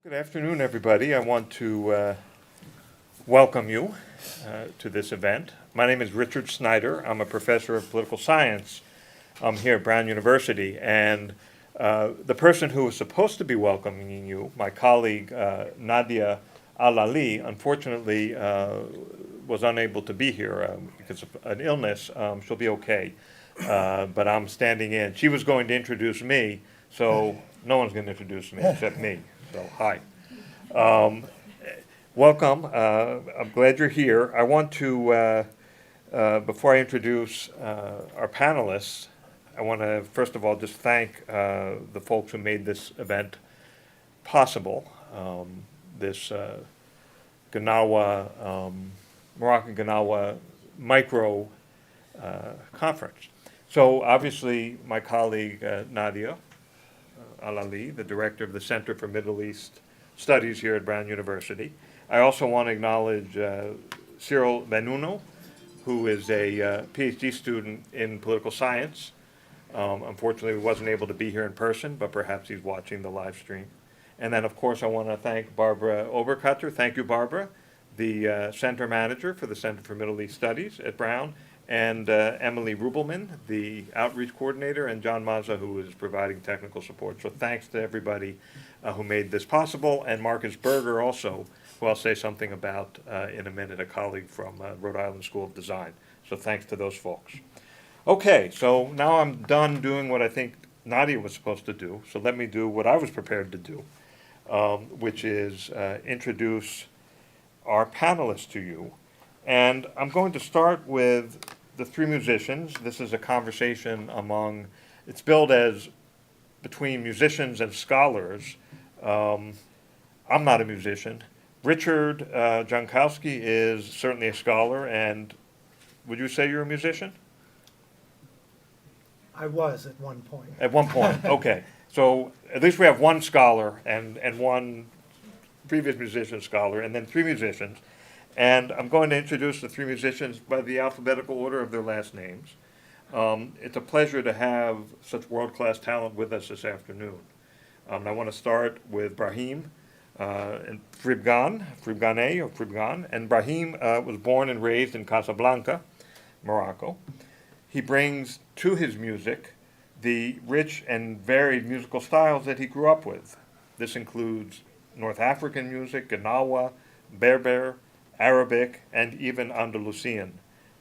Good afternoon, everybody. I want to welcome you to this event. My name is Richard Snyder. I'm a professor of political science here at Brown University. And the person who was supposed to be welcoming you, my colleague Nadia Al-Ali, unfortunately was unable to be here because of an illness. She'll be okay. But I'm standing in. She was going to introduce me, so no one's going to introduce me except me. So, hi. Welcome. I'm glad you're here. I want to, before I introduce our panelists, I want to first of all just thank the folks who made this event possible. This Gnawa, Moroccan Gnawa micro conference. So obviously my colleague Nadia Al-Ali, the director of the Center for Middle East Studies here at Brown University. I also want to acknowledge Cyril Benuno, who is a PhD student in political science. Unfortunately, he wasn't able to be here in person, but perhaps he's watching the live stream. And then, of course, I want to thank Barbara Oberkutter. Thank you, Barbara, the center manager for the Center for Middle East Studies at Brown, and Emily Rubelman, the outreach coordinator, and John Mazza, who is providing technical support. So thanks to everybody who made this possible, and Marcus Berger also, who I'll say something about in a minute, a colleague from Rhode Island School of Design. So thanks to those folks. Okay, so now I'm done doing what I think Nadia was supposed to do, so let me do what I was prepared to do, which is introduce our panelists to you. And I'm going to start with the three musicians. This is a conversation among, it's billed as between musicians and scholars. I'm not a musician. Richard Jankowsky is certainly a scholar, and would you say you're a musician? I was at one point. At one point, okay. So at least we have one scholar and one previous musician scholar, and then three musicians. And I'm going to introduce the three musicians by the alphabetical order of their last names. It's a pleasure to have such world-class talent with us this afternoon. I want to start with Brahim and Fribgane. And Brahim was born and raised in Casablanca, Morocco. He brings to his music the rich and varied musical styles that he grew up with. This includes North African music, Gnawa, Berber, Arabic, and even Andalusian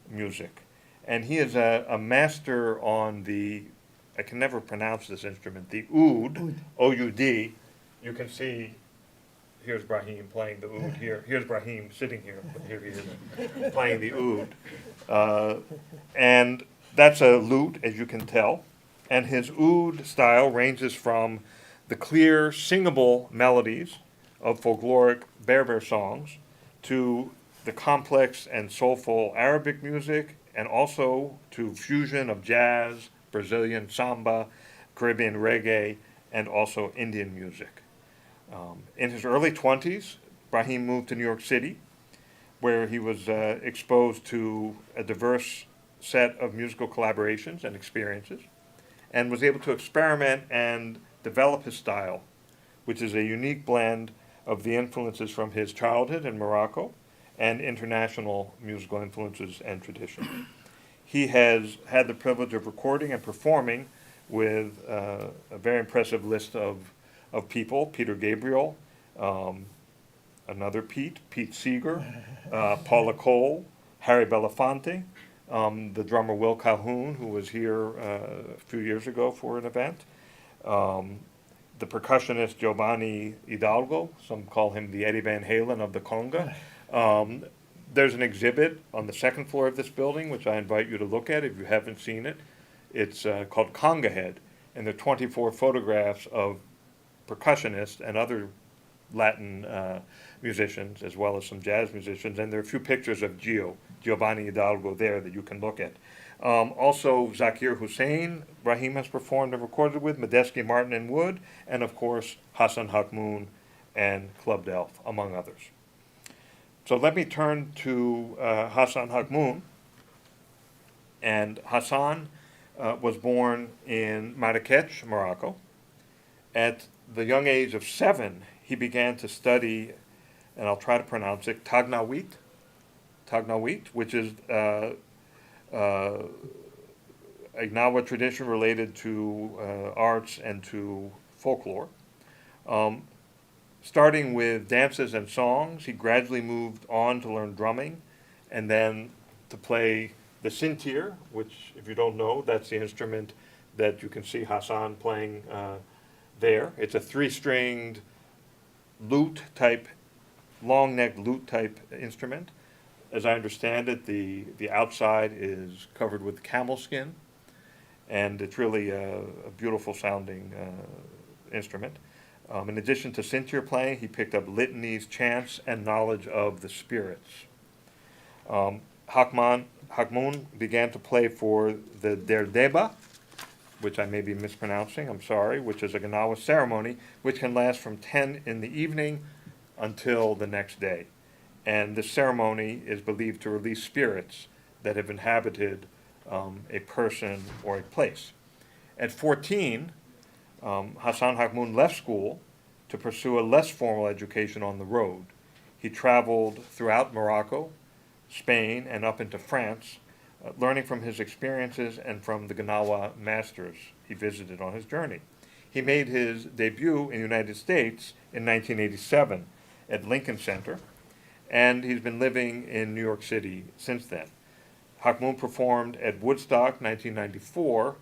music. And he is a master on the, I can never pronounce this instrument, the oud, O-U-D. You can see, here's Brahim playing the oud here. Here's Brahim sitting here, but here he is playing the oud. And that's a lute, as you can tell. And his oud style ranges from the clear, singable melodies of folkloric Berber songs to the complex and soulful Arabic music, and also to fusion of jazz, Brazilian samba, Caribbean reggae, and also Indian music. In his early 20s, Brahim moved to New York City, where he was exposed to a diverse set of musical collaborations and experiences, and was able to experiment and develop his style, which is a unique blend of the influences from his childhood in Morocco and international musical influences and traditions. He has had the privilege of recording and performing with a very impressive list of people: Peter Gabriel, another Pete Seeger, Paula Cole, Harry Belafonte, the drummer Will Calhoun, who was here a few years ago for an event, the percussionist Giovanni Hidalgo, some call him the Eddie Van Halen of the conga. There's an exhibit on the second floor of this building, which I invite you to look at if you haven't seen it. It's called Conga Head, and there are 24 photographs of percussionists and other Latin musicians, as well as some jazz musicians, and there are a few pictures of Giovanni Hidalgo there that you can look at. Also, Zakir Hussain, Brahim has performed and recorded with, Medeski, Martin, and Wood, and of course, Hassan, Hakmoun, and Club Delph, among others. So let me turn to Hassan Hakmoun. And Hassan was born in Marrakech, Morocco. At the young age of 7, he began to study, and I'll try to pronounce it, Tagnawit, which is a Gnawa tradition related to arts and to folklore. Starting with dances and songs, he gradually moved on to learn drumming and then to play the sintir, which, if you don't know, that's the instrument that you can see Hassan playing there. It's a three-stringed lute-type, long-necked lute-type instrument. As I understand it, the outside is covered with camel skin, and it's really a beautiful sounding instrument. In addition to sintir playing, he picked up litanies, chants, and knowledge of the spirits. Hakmoun began to play for the Derdeba, which I may be mispronouncing, I'm sorry, which is a Gnawa ceremony, which can last from 10 in the evening until the next day. And this ceremony is believed to release spirits that have inhabited a person or a place. At 14, Hassan Hakmoun left school to pursue a less formal education on the road. He traveled throughout Morocco, Spain, and up into France, learning from his experiences and from the Gnawa masters he visited on his journey. He made his debut in the United States in 1987 at Lincoln Center, and he's been living in New York City since then. Hakmoun performed at Woodstock 1994,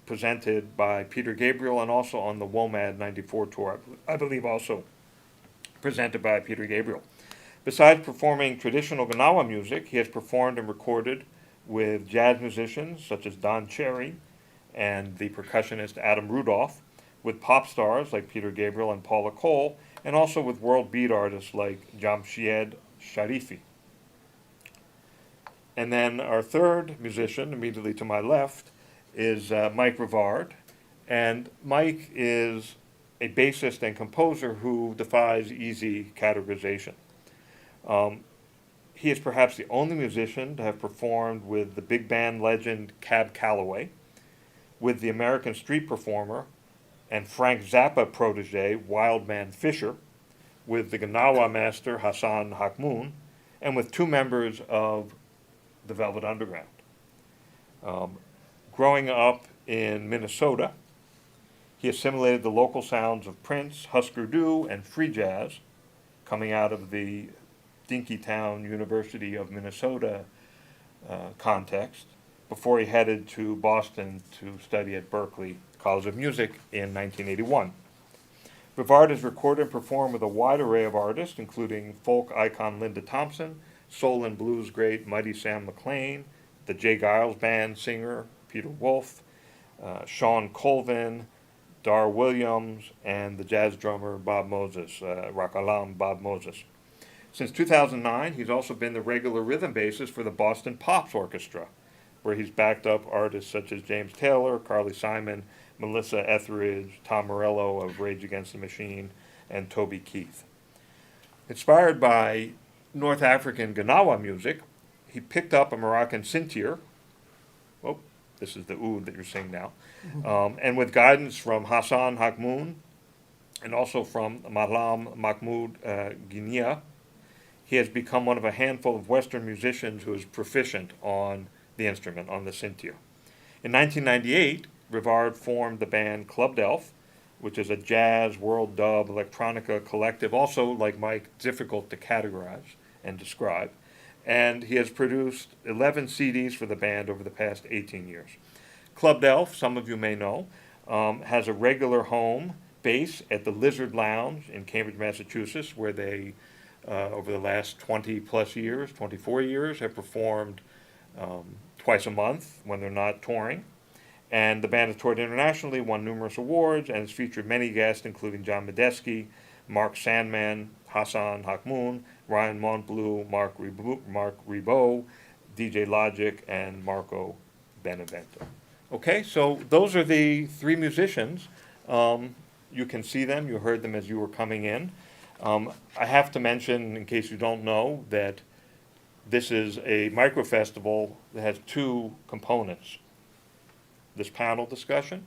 presented by Peter Gabriel, and also on the WOMAD 94 tour, I believe also presented by Peter Gabriel. Besides performing traditional Gnawa music, he has performed and recorded with jazz musicians such as Don Cherry and the percussionist Adam Rudolph, with pop stars like Peter Gabriel and Paula Cole, and also with world beat artists like Jamshed Sharifi. And then our third musician, immediately to my left, is Mike Rivard. And Mike is a bassist and composer who defies easy categorization. He is perhaps the only musician to have performed with the big band legend Cab Calloway, with the American street performer and Frank Zappa protege Wildman Fisher, with the Gnawa master Hassan Hakmoun, and with two members of the Velvet Underground. Growing up in Minnesota, he assimilated the local sounds of Prince, Husker Du, and free jazz, coming out of the Dinkytown University of Minnesota context, before he headed to Boston to study at Berklee College of Music in 1981. Rivard has recorded and performed with a wide array of artists, including folk icon Linda Thompson, soul and blues great Mighty Sam McLean, the Jay Giles Band singer Peter Wolf, Sean Colvin, Dar Williams, and the jazz drummer Bob Moses, Rakalam Bob Moses. Since 2009, he's also been the regular rhythm bassist for the Boston Pops Orchestra, where he's backed up artists such as James Taylor, Carly Simon, Melissa Etheridge, Tom Morello of Rage Against the Machine, and Toby Keith. Inspired by North African Gnawa music, he picked up a Moroccan sintir. Oh, this is the oud that you're seeing now. And with guidance from Hassan Hakmoun and also from Malam Mahmoud Gnawa, he has become one of a handful of Western musicians who is proficient on the instrument, on the sintir. In 1998, Rivard formed the band Club Delph, which is a jazz, world dub, electronica collective, also, like Mike, difficult to categorize and describe. And he has produced 11 CDs for the band over the past 18 years. Club Delph, some of you may know, has a regular home base at the Lizard Lounge in Cambridge, Massachusetts, where they, over the last 20 plus years, 24 years, have performed twice a month when they're not touring. And the band has toured internationally, won numerous awards, and has featured many guests, including John Medeski, Mark Sandman, Hassan Hakmoun, Ryan Montbleu, Mark Ribot, DJ Logic, and Marco Benevento. Okay, so those are the three musicians. You can see them. You heard them as you were coming in. I have to mention, in case you don't know, that this is a micro-festival that has two components: this panel discussion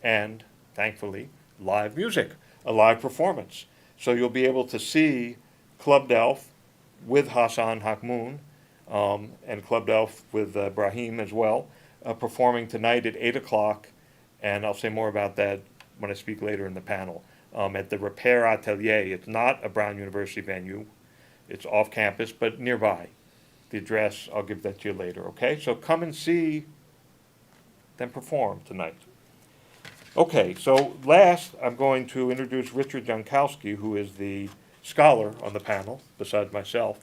and, thankfully, live music. a live performance. So you'll be able to see Club Delft with Hassan Hakmoun and Club Delft with Brahim as well, performing tonight at 8 o'clock, and I'll say more about that when I speak later in the panel, at the Repair Atelier. It's not a Brown University venue. It's off campus, but nearby. The address, I'll give that to you later, okay? So come and see them perform tonight. Okay, so last, I'm going to introduce Richard Jankowsky, who is the scholar on the panel, besides myself,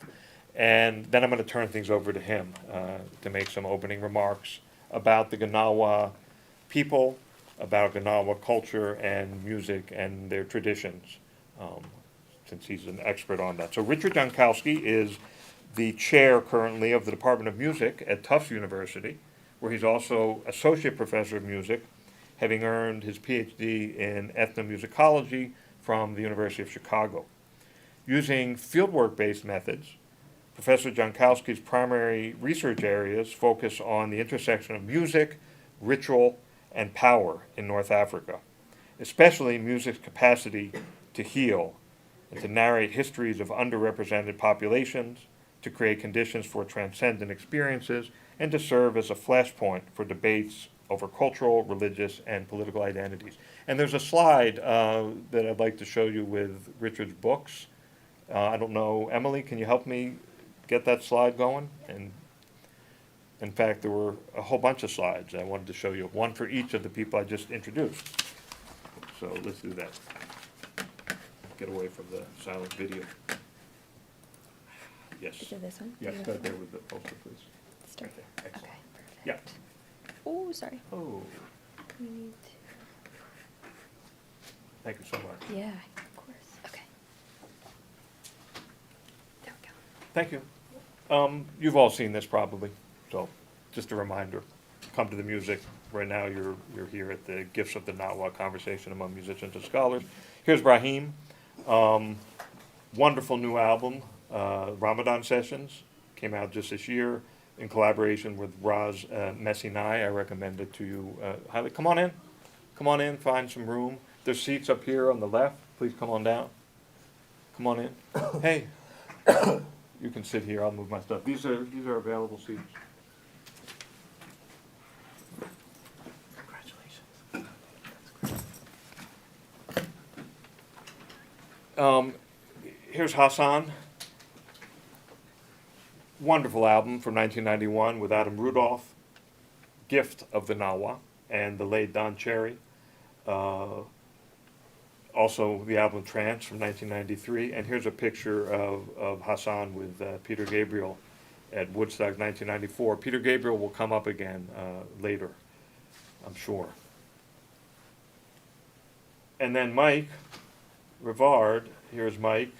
and then I'm going to turn things over to him to make some opening remarks about the Gnawa people, about Gnawa culture and music and their traditions, since he's an expert on that. So Richard Jankowsky is the chair currently of the Department of Music at Tufts University, where he's also associate professor of music, having earned his PhD in ethnomusicology from the University of Chicago. Using fieldwork-based methods, Professor Jankowsky's primary research areas focus on the intersection of music, ritual, and power in North Africa, especially music's capacity to heal and to narrate histories of underrepresented populations, to create conditions for transcendent experiences, and to serve as a flashpoint for debates over cultural, religious, and political identities. And there's a slide that I'd like to show you with Richard's books. I don't know, Emily, can you help me get that slide going? And in fact, there were a whole bunch of slides I wanted to show you, one for each of the people I just introduced. So let's do that. Get away from the silent video. Yes. Is it this one? Yes, start there with the poster, please. Start. Right there. Excellent. Okay, perfect. Yeah. Oh, sorry. Oh, We need thank you so much. to, yeah, of course. Okay. There we go. Thank you. You've all seen this probably, so just a reminder, come to the music. Right now you're here at the Gifts of the Gnawa conversation among musicians and scholars. Here's Brahim. Wonderful new album, Ramadan Sessions, came out just this year in collaboration with Raz Messinai. I recommend it to you highly. Come on in, find some room. There's seats up here on the left. Please come on down. Come on in. Hey, you can sit here. I'll move my stuff. These are available seats. Here's Hassan. Wonderful album from 1991 with Adam Rudolph, Gift of the Gnawa, and the late Don Cherry. Also the album Trance from 1993. And here's a picture of Hassan with Peter Gabriel at Woodstock 1994. Peter Gabriel will come up again later, I'm sure. And then Mike Rivard, here's Mike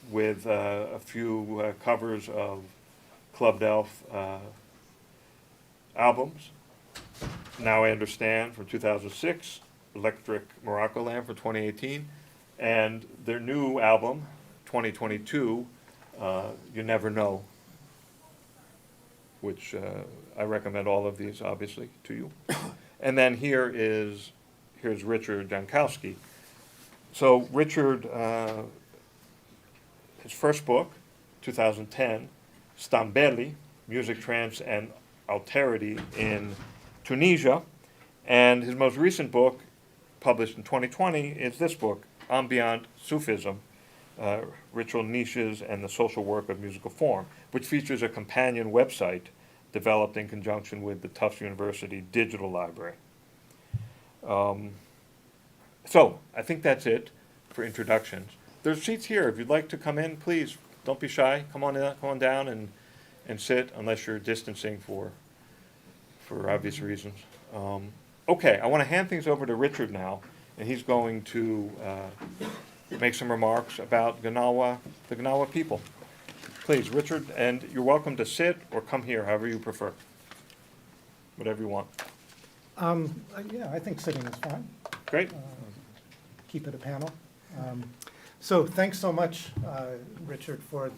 with a few covers of Club Delft albums. Now I Understand from 2006, Electric Morocco Land from 2018, and their new album, 2022, You Never Know, which I recommend all of these, obviously, to you. And then here's Richard Jankowsky. So Richard, his first book, 2010, Stambeli, Music, Trance, and Alterity in Tunisia. And his most recent book, published in 2020, is this book, Ambient Sufism, Ritual Niches and the Social Work of Musical Form, which features a companion website developed in conjunction with the Tufts University Digital Library. So, I think that's it for introductions. There's seats here. If you'd like to come in, please, don't be shy. Come on down and sit, unless you're distancing for obvious reasons. Okay, I want to hand things over to Richard now, and he's going to make some remarks about the Gnawa people. Please, Richard, and you're welcome to sit or come here, however you prefer. Whatever you want. Yeah, I think sitting is fine. Great. Keep it a panel. So thanks so much, Richard, for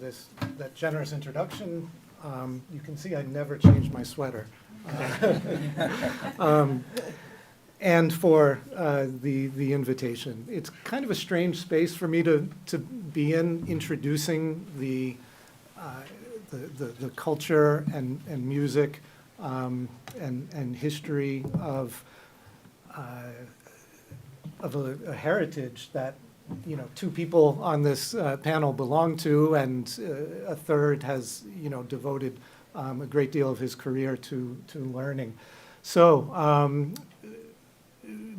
that generous introduction. You can see I never changed my sweater. and for the invitation. It's kind of a strange space for me to be in, introducing the culture and music and history of a heritage that, you know, two people on this panel belong to, and a third has, you know, devoted a great deal of his career to learning. So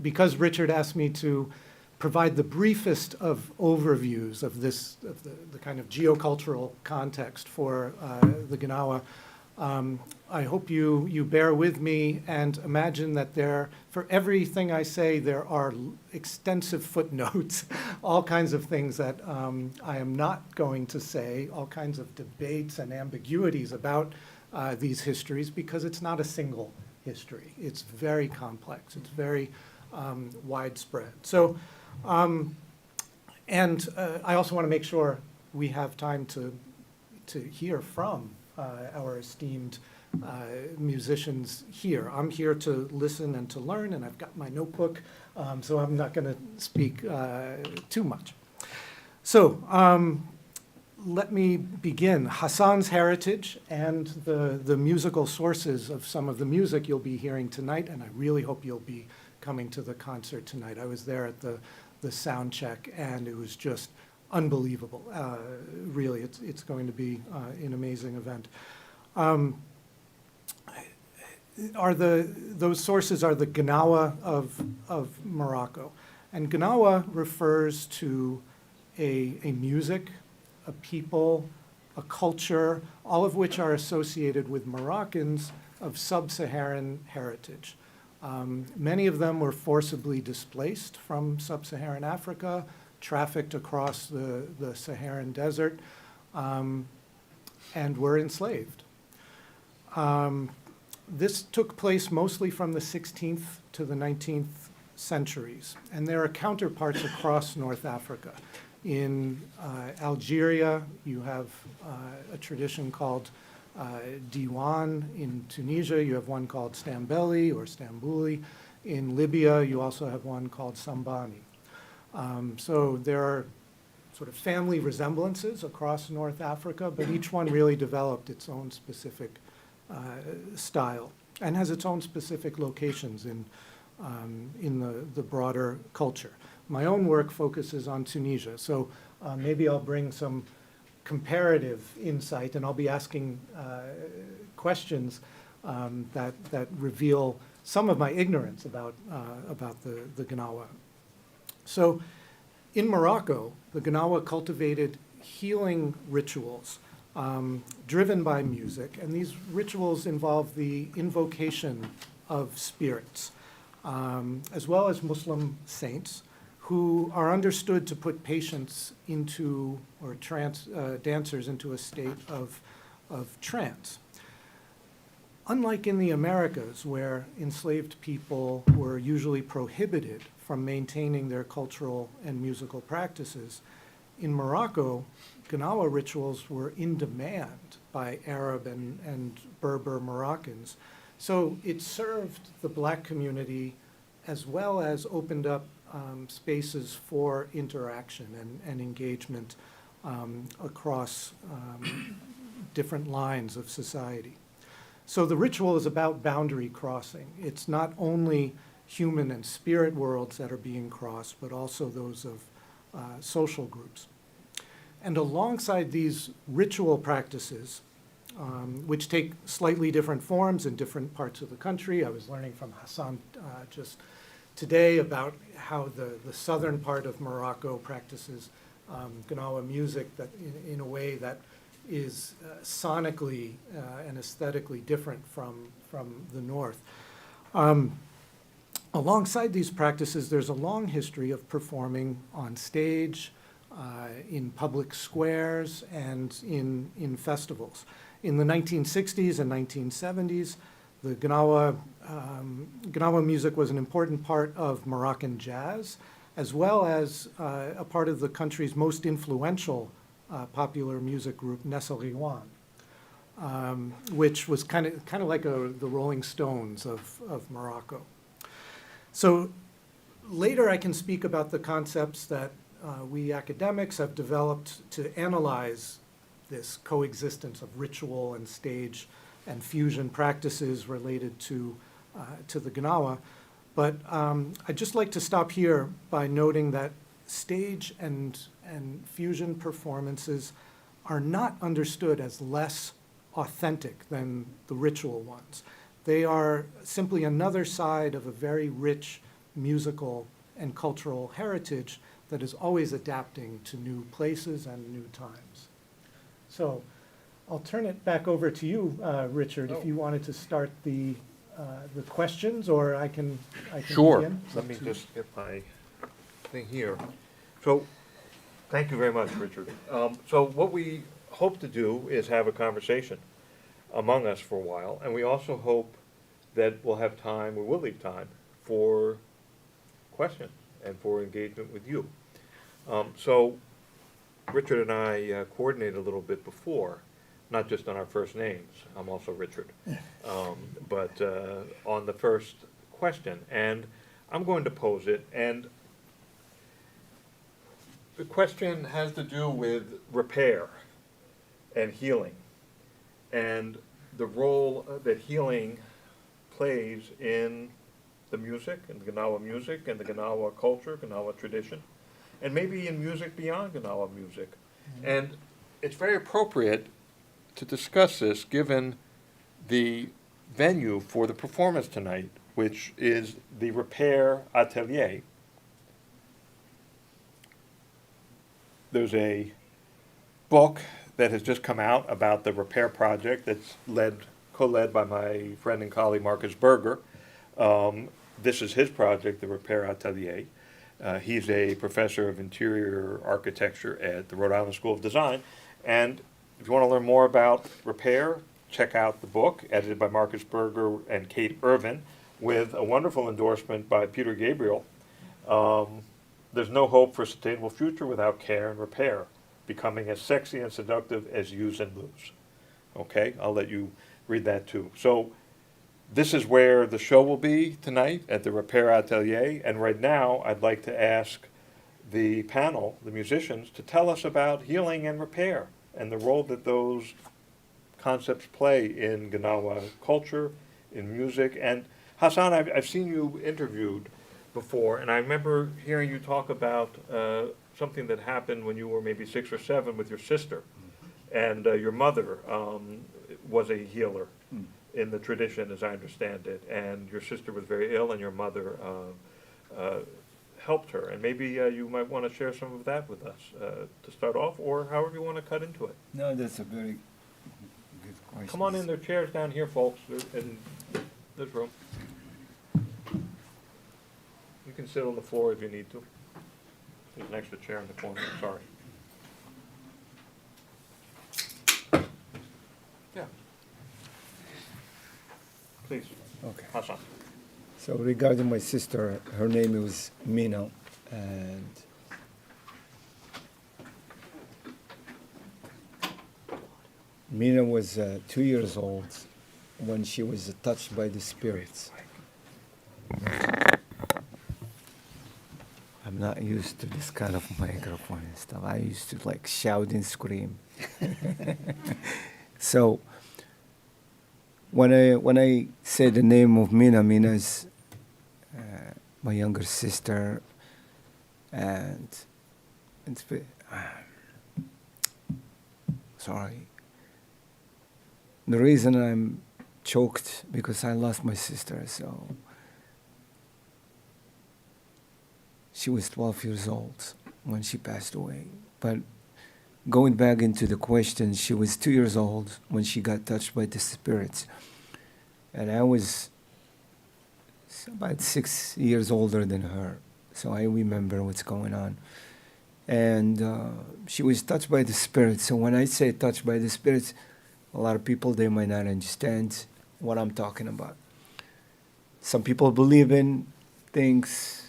because Richard asked me to provide the briefest of overviews of this, of the kind of geocultural context for the Gnawa, I hope you bear with me and imagine that for everything I say, there are extensive footnotes, all kinds of things that I am not going to say, all kinds of debates and ambiguities about these histories, because it's not a single history. It's very complex. It's very widespread. So, and I also want to make sure we have time to hear from our esteemed musicians here. I'm here to listen and to learn, and I've got my notebook, so I'm not going to speak too much. So let me begin. Hassan's heritage and the musical sources of some of the music you'll be hearing tonight, and I really hope you'll be coming to the concert tonight. I was there at the sound check, and it was just unbelievable. Really, it's going to be an amazing event. Those sources are the Gnawa of Morocco. And Gnawa refers to a music, a people, a culture, all of which are associated with Moroccans of sub-Saharan heritage. Many of them were forcibly displaced from sub-Saharan Africa, trafficked across the Saharan desert, and were enslaved. This took place mostly from the 16th to the 19th centuries, and there are counterparts across North Africa. In Algeria, you have a tradition called Diwan. In Tunisia, you have one called Stambeli or Stambuli. In Libya, you also have one called Sambani. So there are sort of family resemblances across North Africa, but each one really developed its own specific style and has its own specific locations in the broader culture. My own work focuses on Tunisia, so maybe I'll bring some comparative insight, and I'll be asking questions that reveal some of my ignorance about the Gnawa. So in Morocco, the Gnawa cultivated healing rituals driven by music, and these rituals involve the invocation of spirits, as well as Muslim saints, who are understood to put patients into, or dancers into a state of trance. Unlike in the Americas, where enslaved people were usually prohibited from maintaining their cultural and musical practices, in Morocco, Gnawa rituals were in demand by Arab and Berber Moroccans. So it served the black community as well as opened up spaces for interaction and engagement across different lines of society. So the ritual is about boundary crossing. It's not only human and spirit worlds that are being crossed, but also those of social groups. And alongside these ritual practices, which take slightly different forms in different parts of the country, I was learning from Hassan just today about how the southern part of Morocco practices Gnawa music that in a way that is sonically and aesthetically different from the north. Alongside these practices, there's a long history of performing on stage, in public squares, and in festivals. In the 1960s and 1970s, the Gnawa music was an important part of Moroccan jazz, as well as a part of the country's most influential popular music group, Nessel-Riwan, which was kind of like the Rolling Stones of Morocco. So later I can speak about the concepts that we academics have developed to analyze this coexistence of ritual and stage and fusion practices related to the Gnawa. But I'd just like to stop here by noting that stage and fusion performances are not understood as less authentic than the ritual ones. They are simply another side of a very rich musical and cultural heritage that is always adapting to new places and new times. So I'll turn it back over to you, Richard, if you wanted to start the questions, or I can Sure. begin. It's Let up me to you. just get my thing here. So, thank you very much, Richard. So what we hope to do is have a conversation among us for a while, and we also hope that we'll have time, or we'll leave time, for questions and for engagement with you. So, Richard and I coordinated a little bit before, not just on our first names, I'm also Richard, but on the first question. And I'm going to pose it, and the question has to do with repair and healing, and the role that healing plays in the music, and the Gnawa music, and the Gnawa culture, Gnawa tradition, and maybe in music beyond Gnawa music. And it's very appropriate to discuss this given the venue for the performance tonight, which is the Repair Atelier. There's a book that has just come out about the Repair Project that's co-led by my friend and colleague Marcus Berger. This is his project, the Repair Atelier. He's a professor of interior architecture at the Rhode Island School of Design. And if you want to learn more about repair, check out the book, edited by Marcus Berger and Kate Irvin, with a wonderful endorsement by Peter Gabriel. There's no hope for a sustainable future without care and repair, becoming as sexy and seductive as use and lose. Okay, I'll let you read that too. So this is where the show will be tonight at the Repair Atelier, and right now I'd like to ask the panel, the musicians, to tell us about healing and repair and the role that those concepts play in Gnawa culture, in music. And Hassan, I've seen you interviewed before, and I remember hearing you talk about something that happened when you were maybe 6 or 7 with your sister, and your mother was a healer in the tradition, as I understand it, and your sister was very ill, and your mother helped her. And maybe you might want to share some of that with us to start off, or however you want to cut into it. No, that's a very good question. Come on in, there are chairs down here, folks, in this room. You can sit on the floor if you need to. There's an extra chair in the corner, sorry. Yeah. Please, Okay. Hassan. So regarding my sister, her name was Mina, and Mina was 2 years old when she was touched by the spirits. I'm not used to this kind of microphone and stuff. I used to like shout and scream. So when I say the name of Mina, Mina's my younger sister, and it's sorry. The reason I'm choked because I lost my sister. So she was 12 years old when she passed away. But going back into the question, she was 2 years old when she got touched by the spirits, and I was about 6 years older than her, so I remember what's going on. And she was touched by the spirits. So when I say touched by the spirits, a lot of people, they might not understand what I'm talking about. Some people believe in things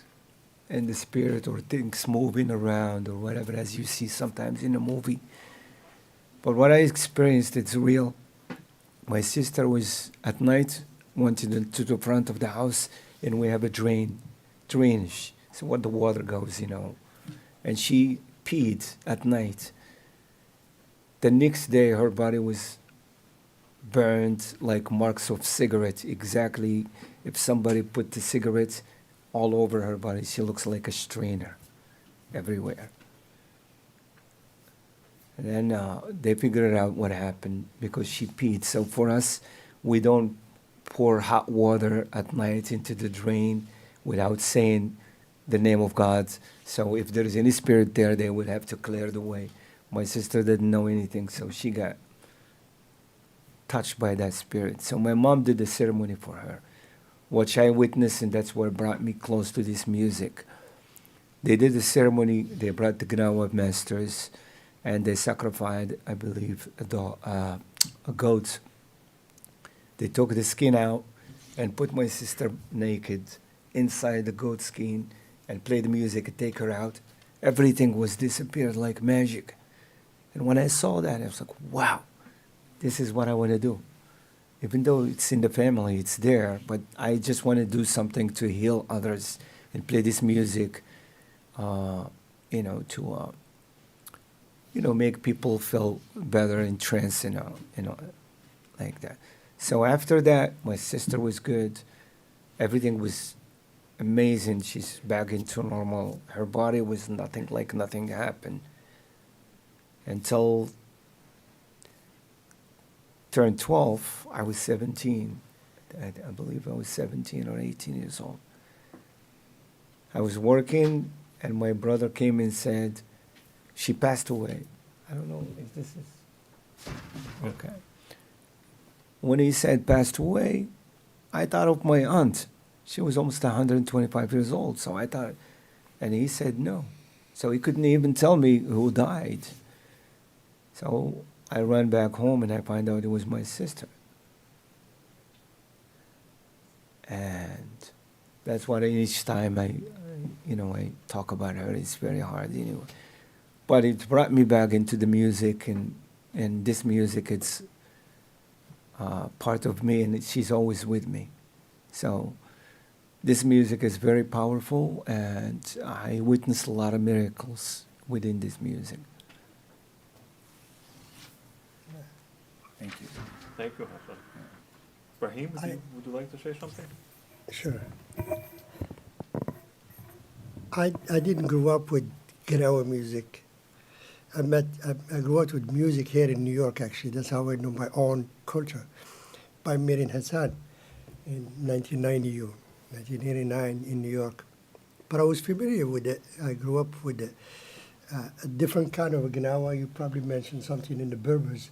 in the spirit, or things moving around, or whatever, as you see sometimes in a movie. But what I experienced, it's real. My sister was at night, went to the front of the house, and we have a drain drainage, so where the water goes, and she peed at night. The next day, her body was burned like marks of cigarettes. Exactly, if somebody put the cigarettes all over her body, she looks like a strainer everywhere. And then they figured out what happened because she peed. So for us, we don't pour hot water at night into the drain without saying the name of God. So if there is any spirit there, they would have to clear the way. My sister didn't know anything, so she got touched by that spirit. So my mom did the ceremony for her, which I witnessed, and that's what brought me close to this music. They did the ceremony, they brought the Gnawa masters, and they sacrificed, I believe, a goat. They took the skin out and put my sister naked inside the goat skin and played the music and take her out. Everything was disappeared like magic. And when I saw that, I was like, wow, this is what I want to do. Even though it's in the family, it's there, but I just want to do something to heal others and play this music, to make people feel better in trance, like that. So after that, my sister was good. Everything was amazing. She's back into normal. Her body was nothing happened until turned 12. I was 17. I believe I was 17 or 18 years old. I was working, and my brother came and said, she passed away. I don't know if this is... Okay. When he said passed away, I thought of my aunt. She was almost 125 years old, so I thought... And he said no. So he couldn't even tell me who died. So I ran back home, and I find out it was my sister. And that's why each time I talk about her, it's very hard, But it brought me back into the music, and this music, it's part of me, and she's always with me. So this music is very powerful, and I witnessed a lot of miracles within this music. Thank you. Thank you, Hassan. Brahim, would you like to say something? Sure. I didn't grow up with Gnawa music. I grew up with music here in New York, actually. That's how I know my own culture, by meeting Hassan in 1989 in New York. But I was familiar with it. I grew up with a different kind of a Gnawa. You probably mentioned something in the Berbers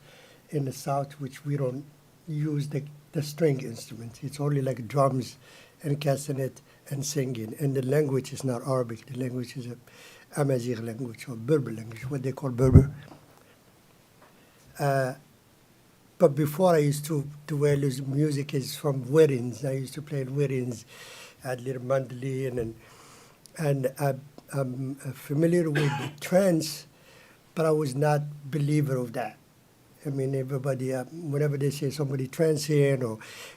in the South, which we don't use the string instruments. It's only like drums and castanet and singing. And the language is not Arabic. The language is a Amazigh language or Berber language, what they call Berber. But before I used to wear music is from weddings. I used to play in weddings, I had little mandolin, and I'm familiar with the trance, but I was not believer of that. I mean, everybody, whenever they say somebody trance here,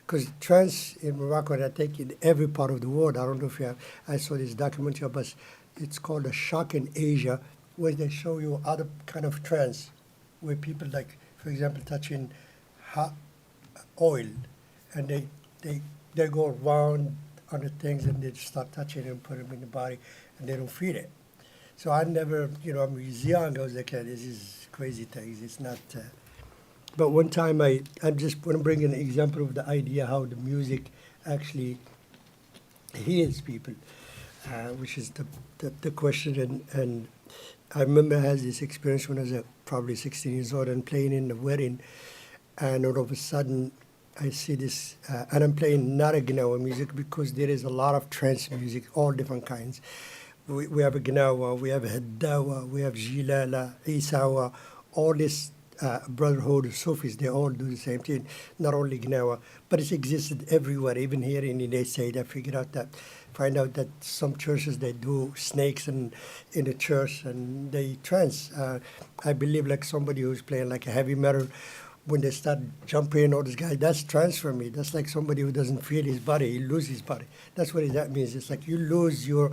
because trance in Morocco, and I think in every part of the world, I don't know if you have, I saw this documentary, but it's called A Shock in Asia, where they show you other kind of trance, where people, like, for example, touching hot oil, and they go around on the things, and they start touching and put them in the body, and they don't feel it. So I never, I was young, I was like, this is crazy things, it's not... But one time I just want to bring an example of the idea how the music actually heals people, which is the question. And I remember I had this experience when I was probably 16 years old and playing in the wedding, and all of a sudden I see this, and I'm playing not a Gnawa music because there is a lot of trance music, all different kinds. We have a Gnawa, we have a Haddawa, we have Jilala, Isawa, all this brotherhood of Sufis, they all do the same thing, not only Gnawa, but it's existed everywhere, even here in the United States. I find out that some churches, they do snakes in the church, and they trance. I believe like somebody who's playing like a heavy metal when they start jumping, all this guy, that's trance for me. That's like somebody who doesn't feel his body, he loses his body. That's what that means. It's like you lose your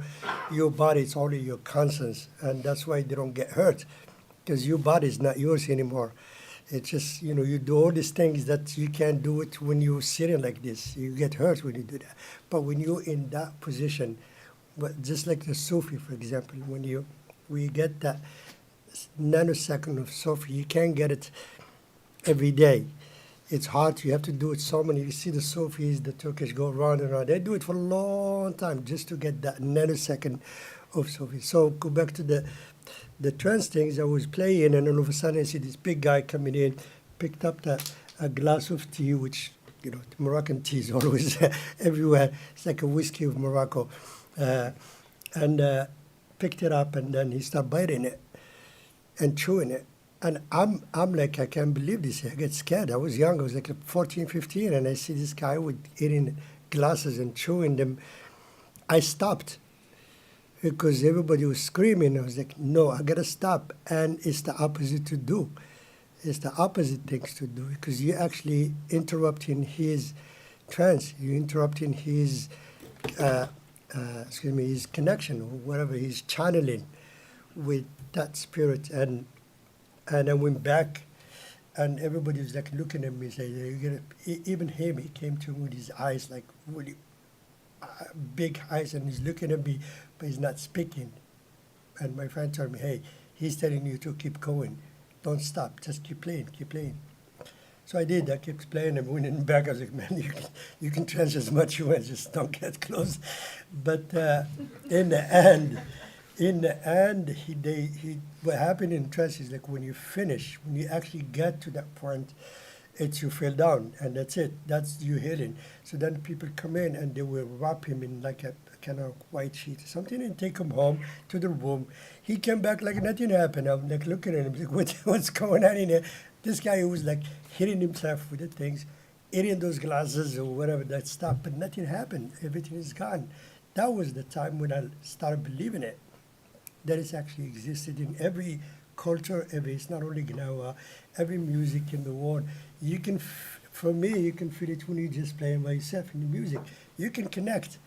body, it's only your conscience, and that's why they don't get hurt, because your body is not yours anymore. It's just, you do all these things that you can't do it when you're sitting like this. You get hurt when you do that. But when you're in that position, but just like the Sufi, for example, when you get that nanosecond of Sufi, you can't get it every day. It's hard. You have to do it so many. You see the Sufis, the Turkish go round and round. They do it for a long time just to get that nanosecond of Sufi. So go back to the trance things. I was playing, and all of a sudden I see this big guy coming in, picked up a glass of tea, which, the Moroccan tea is always everywhere. It's like a whiskey of Morocco. And picked it up, and then he started biting it and chewing it. And I'm like, I can't believe this. I get scared. I was young. I was like 14, 15, and I see this guy with eating glasses and chewing them. I stopped because everybody was screaming. I was like, no, I got to stop. And it's the opposite to do. It's the opposite things to do, because you're actually interrupting his trance. You're interrupting his, his connection, or whatever he's channeling with that spirit. And I went back, and everybody was like looking at me, saying, "You're gonna." Even him, he came to me with his eyes like really big eyes, and he's looking at me, but he's not speaking. And my friend told me, "Hey, he's telling you to keep going, don't stop, just keep playing, keep playing." So I did. I kept playing and went back. I was like, "Man, you can trance as much you want, just don't get close." But in the end, what happened in trance is like when you finish, when you actually get to that point, it's you fell down, and that's it. That's you healing. So then people come in and they will wrap him in like a kind of white sheet or something and take him home to the room. He came back like nothing happened. I'm like looking at him, like, what's going on in here? This guy who was like hitting himself with the things, eating those glasses or whatever, that stuff, but nothing happened. Everything is gone. That was the time when I started believing it, that it's actually existed in every culture, it's not only Gnawa, every music in the world. You can, for me, you can feel it when you just playing by yourself in the music. You can connect.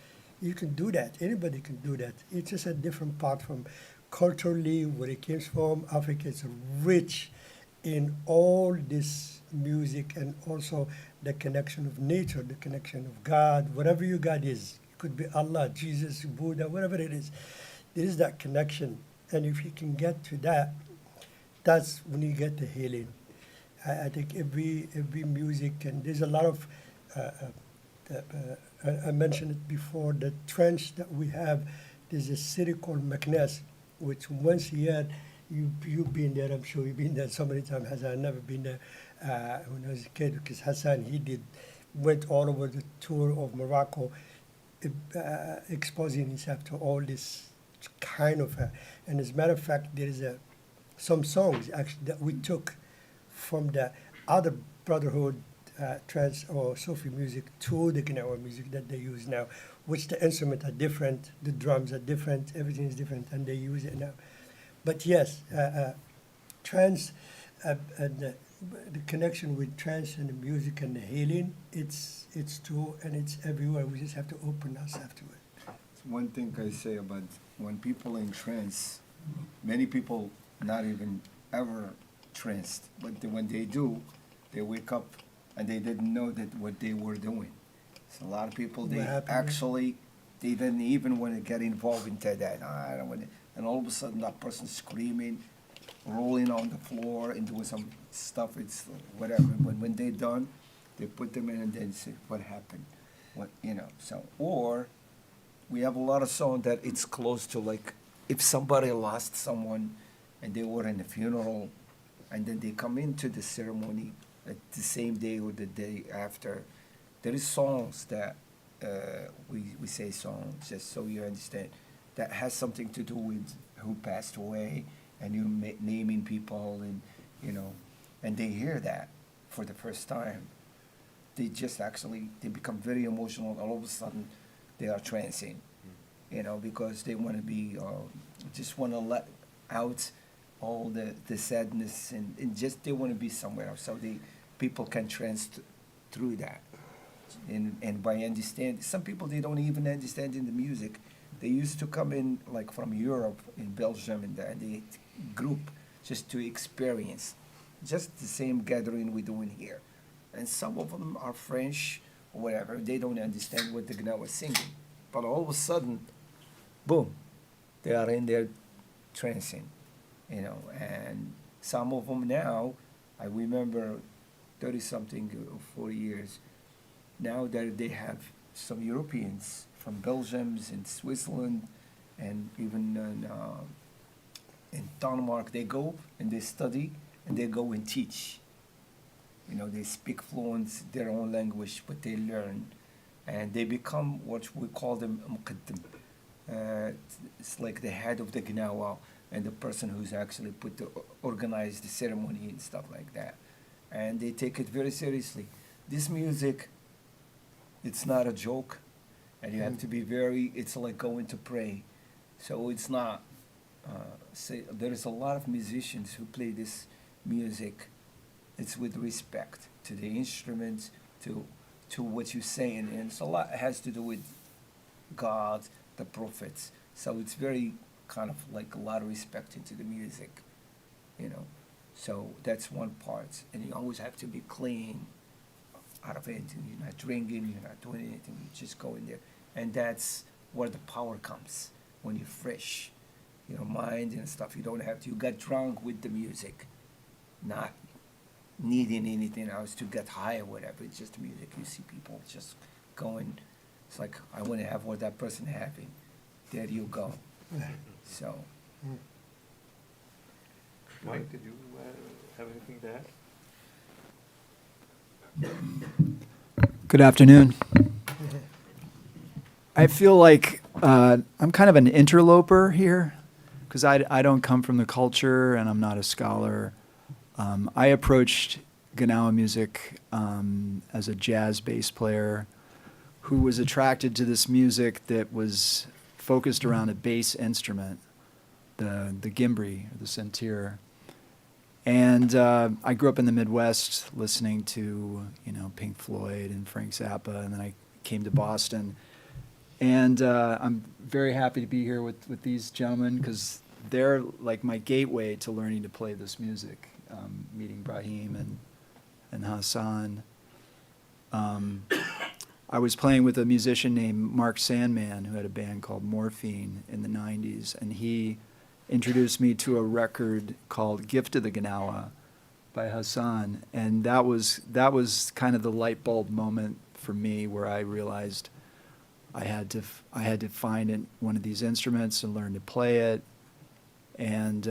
You can do that. Anybody can do that. It's just a different part from culturally where it comes from. Africa is rich in all this music, and also the connection of nature, the connection of God, whatever your God is. It could be Allah, Jesus, Buddha, whatever it is. There is that connection. And if you can get to that, that's when you get the healing. I think every music, and there's a lot of, I mentioned it before, the trance that we have, there's a city called Meknes, which once a year, you've been there, I'm sure you've been there so many times. Hassan, I've never been there when I was a kid, because Hassan, went all over the tour of Morocco, exposing himself to all this kind of, and as a matter of fact, there is some songs actually that we took from the other brotherhood trance or Sufi music to the Gnawa music that they use now, which the instruments are different, the drums are different, everything is different, and they use it now. But yes, trance and the connection with trance and the music and the healing, it's true, and it's everywhere. We just have to open ourselves to it. One thing I say about when people in trance, many people not even ever tranced, but when they do, they wake up and they didn't know that what they were doing. So a lot of people, they actually, they didn't even want to get involved into that. I don't want to, and all of a sudden that person's screaming, rolling on the floor and doing some stuff, it's whatever. When they're done, they put them in and then say, what happened? What, so, or we have a lot of songs that it's close to, like, if somebody lost someone and they were in a funeral, and then they come into the ceremony like the same day or the day after, there is songs that we say songs, just so you understand, that has something to do with who passed away, and you naming people, and and they hear that for the first time. They just actually, they become very emotional. All of a sudden, they are trancing, because they want to be, just want to let out all the sadness, and just they want to be somewhere else. So people can through that. And by understand, some people, they don't even understand in the music. They used to come in like from Europe, in Belgium, and they group just to experience, just the same gathering we're doing here. And some of them are French or whatever. They don't understand what the Gnawa is singing. But all of a sudden, boom, they are in there trancing, you know. And some of them now, I remember 30-something, 40 years, now that they have some Europeans from Belgium and Switzerland and even in Denmark, they go and they study and they go and teach. You know, they speak fluent their own language, but they learn, and they become what we call them muqaddim. It's like the head of the Gnawa and the person who's actually organized the ceremony and stuff like that. And they take it very seriously. This music, it's not a joke, and you have to be it's like going to pray. So it's not, there is a lot of musicians who play this music. It's with respect to the instruments, to what you're saying, and it's it has to do with God, the prophets. So it's very kind of like a lot of respect into the music, you know. So that's one part, and you always have to be clean out of it, and you're not drinking, you're not doing anything, you just go in there, and that's where the power comes, when you're fresh, your mind and stuff. You don't have to, you got drunk with the music, not needing anything else to get high or whatever. It's just music. You see people just going, it's like, I want to have what that person having. There you go. So. Mike, did you have anything to add? Good afternoon. I feel like I'm kind of an interloper here because I don't come from the culture and I'm not a scholar. I approached Gnawa music as a jazz bass player who was attracted to this music that was focused around a bass instrument, the gimbri, or the centire. And I grew up in the Midwest listening to, you know, Pink Floyd and Frank Zappa, and then I came to Boston. And I'm very happy to be here with these gentlemen because they're like my gateway to learning to play this music, meeting Brahim and Hassan. I was playing with a musician named Mark Sandman who had a band called Morphine in the 90s, and he introduced me to a record called Gift of the Gnawa by Hassan, and that was kind of the light bulb moment for me where I realized I had to find one of these instruments and learn to play it. And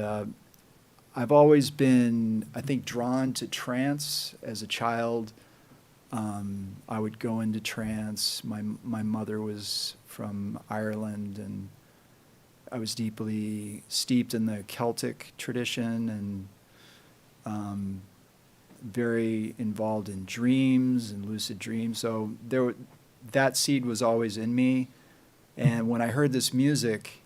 I've always been, I think, drawn to trance as a child. I would go into trance. My mother was from Ireland, and I was deeply steeped in the Celtic tradition and very involved in dreams and lucid dreams. So that seed was always in me. And when I heard this music,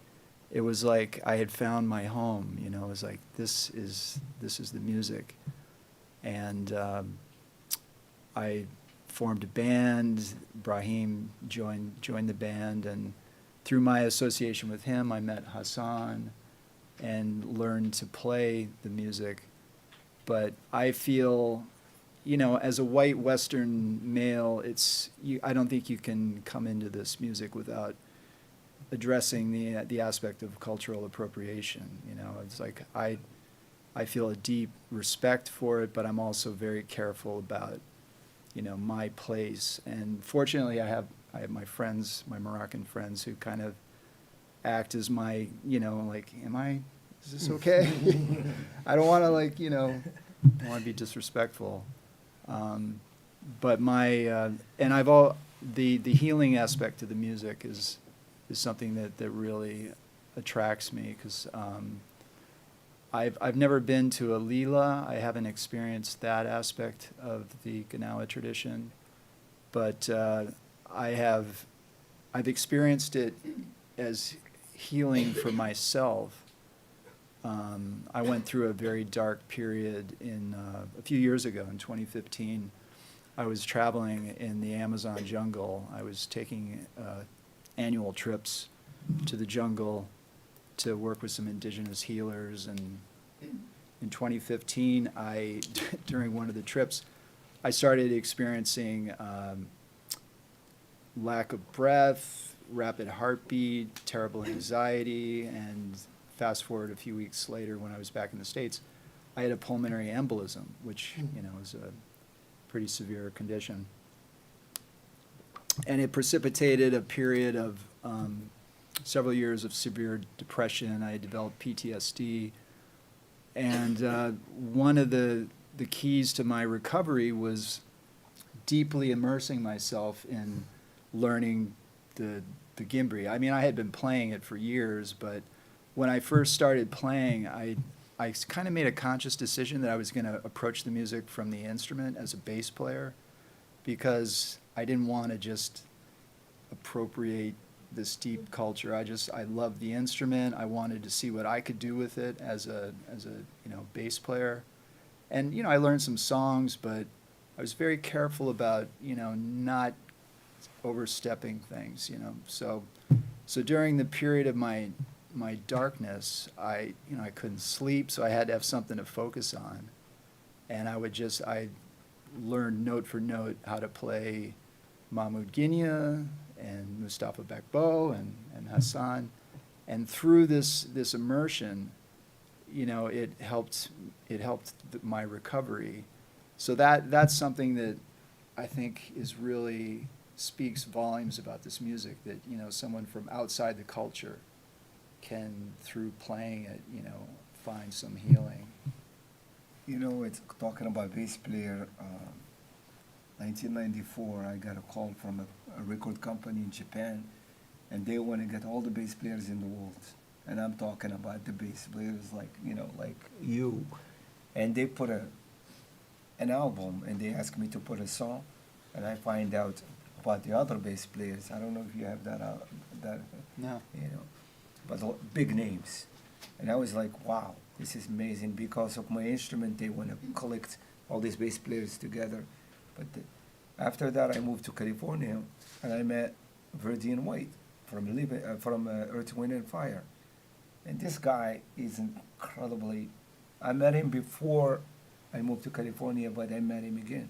it was like I had found my home. You know, it was like this is the music. And I formed a band. Brahim joined the band, and through my association with him, I met Hassan and learned to play the music. But I feel, you know, as a white Western male, I don't think you can come into this music without addressing the aspect of cultural appropriation. You know, it's like I feel a deep respect for it, but I'm also very careful about, you know, my place. And fortunately, I have my friends, my Moroccan friends, who kind of act as my, you know, like, is this okay? I don't want to, like, you know, I don't want to be disrespectful. But the healing aspect of the music is something that really attracts me, because I've never been to a lila. I haven't experienced that aspect of the Gnawa tradition, but I've experienced it as healing for myself, I went through a very dark period in a few years ago, in 2015. I was traveling in the Amazon jungle. I was taking annual trips to the jungle to work with some indigenous healers. And in 2015, during one of the trips, I started experiencing lack of breath, rapid heartbeat, terrible anxiety, and fast forward a few weeks later when I was back in the States, I had a pulmonary embolism, which, is a pretty severe condition. And it precipitated a period of several years of severe depression. I developed PTSD. And one of the keys to my recovery was deeply immersing myself in learning the Gimbri. I mean, I had been playing it for years, but when I first started playing, I kind of made a conscious decision that I was going to approach the music from the instrument as a bass player, because I didn't want to just appropriate this deep culture. I loved the instrument. I wanted to see what I could do with it as a bass player. And I learned some songs, but I was very careful about not overstepping things. So during the period of my darkness, I couldn't sleep, so I had to have something to focus on. And I learned note for note how to play Mahmoud Guinea and Mustafa Bekbo and Hassan. And through this immersion, it helped my recovery. So that's something that I think really speaks volumes about this music, that someone from outside the culture can, through playing it, find some healing. It's talking about bass player. 1994, I got a call from a record company in Japan, and they want to get all the bass players in the world. And I'm talking about the bass players like you. And they put an album, and they asked me to put a song, and I find out about the other bass players. I don't know if you have that. No. But big names. And I was like, wow, this is amazing. Because of my instrument, they want to collect all these bass players together. But after that, I moved to California, and I met Verdine White from Earth, Wind and Fire. And this guy is incredibly... I met him before I moved to California, but I met him again.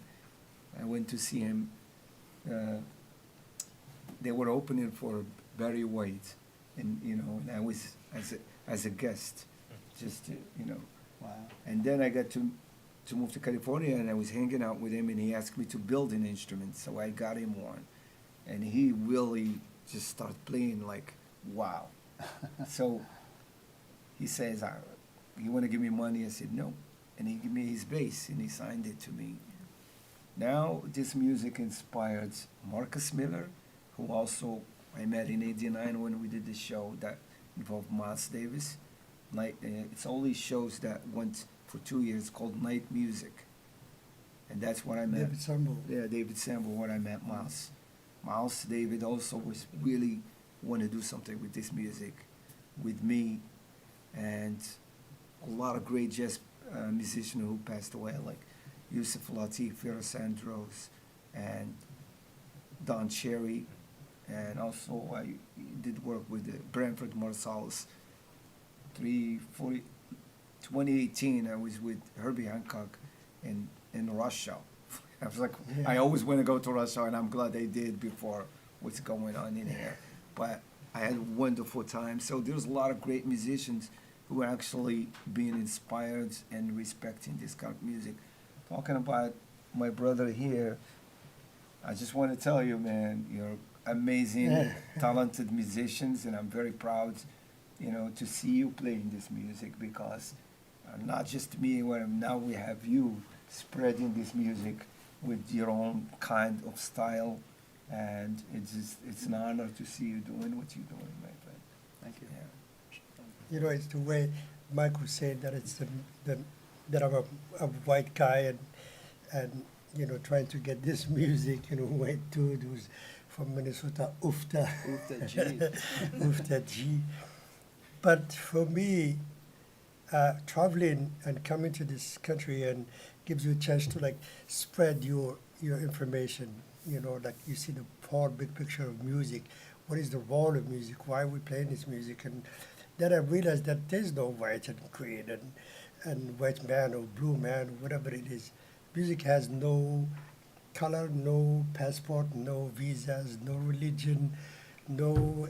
I went to see him. They were opening for Barry White, and and I was as a guest, just Wow. And then I got to move to California, and I was hanging out with him, and he asked me to build an instrument, so I got him one, and he really just started playing like wow. So he says, "You want to give me money?" I said no, and he gave me his bass, and he signed it to me. Now this music inspired Marcus Miller, who also I met in '89 when we did the show that involved Miles Davis. It's only shows that went for 2 years called Night Music. And that's what I met. David Sambo. Yeah, David Sambo, when I met Miles. David also was really want to do something with this music with me, and a lot of great jazz musicians who passed away, like Yusuf Lateef, Vera Sandros, and Don Cherry, and also I did work with Branford Marsalis. 2018, I was with Herbie Hancock in Russia. I was like, I always want to go to Russia, and I'm glad I did before what's going on in here. But I had a wonderful time. So there's a lot of great musicians who are actually being inspired and respecting this kind of music. Talking about my brother here, I just want to tell you, man, you're amazing, talented musicians, and I'm very proud, to see you playing this music, because not just me, now we have you spreading this music with your own kind of style, and it's an honor to see you doing what you're doing, my friend. Thank you. Yeah. It's the way Mike was saying that it's that I'm a white guy and trying to get this music, white dude who's from Minnesota, Ufta. Ufta G. Ufta G. But for me, traveling and coming to this country and gives you a chance to like spread your information. You know, like you see the whole big picture of music. What is the role of music? Why are we playing this music? And then I realized that there's no white and green and white man or blue man, whatever it is. Music has no color, no passport, no visas, no religion, no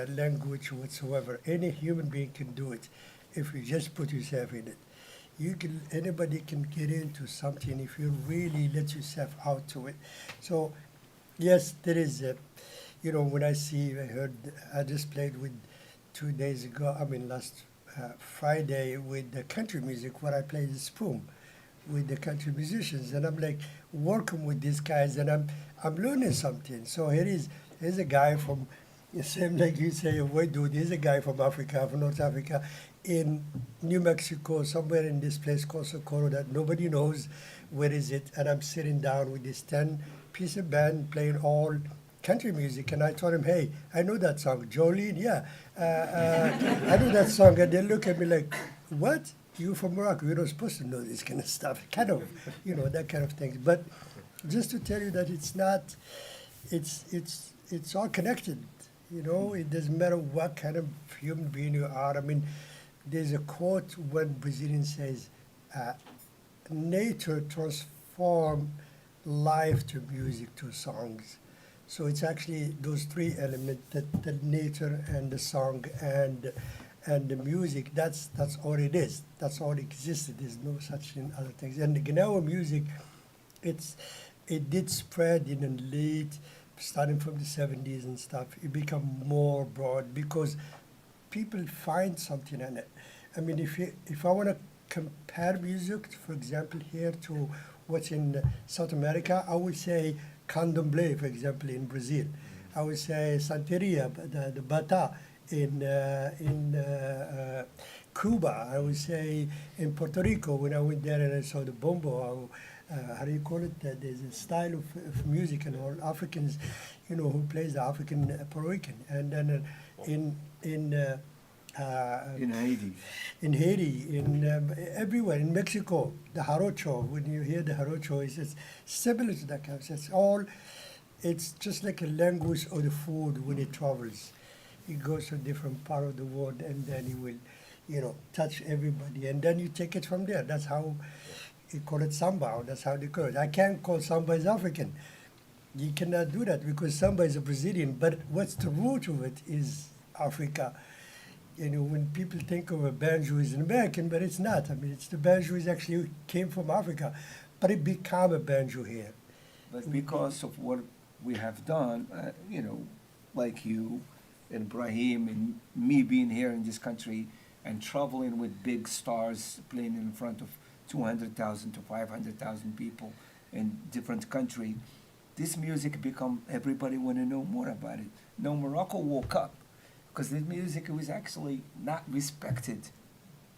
language whatsoever. Any human being can do it if you just put yourself in it. Anybody can get into something if you really let yourself out to it. So, yes, there is when I just played with 2 days ago, last Friday with the country music, where I played the spoon with the country musicians, and I'm like working with these guys, and I'm learning something. So here's a guy from, same like you say, a white dude. Here's a guy from Africa, from North Africa, in New Mexico, somewhere in this place called Socorro that nobody knows where is it, and I'm sitting down with this 10-piece band playing all country music, and I told him, hey, I know that song, Jolene, yeah, I know that song, and they look at me like, what? You from Morocco? You're not supposed to know this kind of stuff, kind of, that kind of thing. But just to tell you that it's not, it's all connected. It doesn't matter what kind of human being you are. There's a quote when Brazilian says, nature transforms life to music, to songs. So it's actually those three elements, the nature and the song and the music, that's all it is. That's all existed. There's no such thing, other things. And the Gnawa music, it did spread in the late, starting from the 70s and stuff. It became more broad because people find something in it. If I want to compare music, for example, here to what's in South America, I would say candomblé, for example, in Brazil. I would say santeria, the bata in Cuba. I would say in Puerto Rico, when I went there and I saw the bombo, how do you call it? There's a style of music, and all Africans, who plays the African Puerto Rican. And then in Haiti. In Haiti, everywhere, in Mexico, the jarocho, when you hear the jarocho, it's similar to that kind of, it's just like a language of the food when it travels. It goes to a different part of the world, and then it will, touch everybody, and then you take it from there. That's how you call it samba, that's how they call it. I can't call samba as African. You cannot do that because samba is a Brazilian, but what's the root of it is Africa. When people think of a banjo as an American, but it's not. It's the banjo is actually came from Africa, but it became a banjo here. But because of what we have done, like you and Brahim and me being here in this country and traveling with big stars, playing in front of 200,000 to 500,000 people in different countries, this music become, everybody want to know more about it. Morocco woke up, because this music was actually not respected.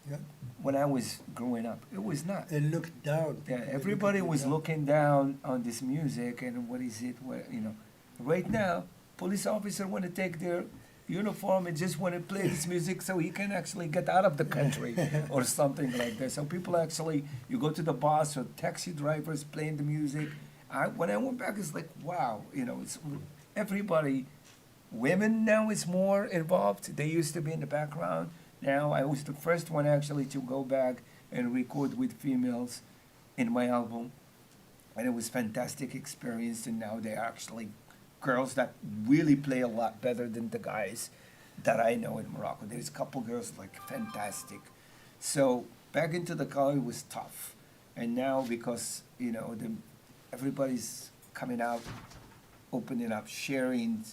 Yeah. When I was growing up, it was not. It looked down. Yeah, everybody was looking down on this music, and what is it? Right now, police officer want to take their uniform and just want to play this music so he can actually get out of the country or something like that. So people actually, you go to the bus or taxi drivers playing the music. When I went back, it's like, wow, it's everybody. Women now is more involved. They used to be in the background. Now I was the first one actually to go back and record with females in my album. And it was fantastic experience. And now they're actually girls that really play a lot better than the guys that I know in Morocco. There's a couple girls like fantastic. So back into the car, it was tough. And now because, everybody's coming out, opening up, sharing,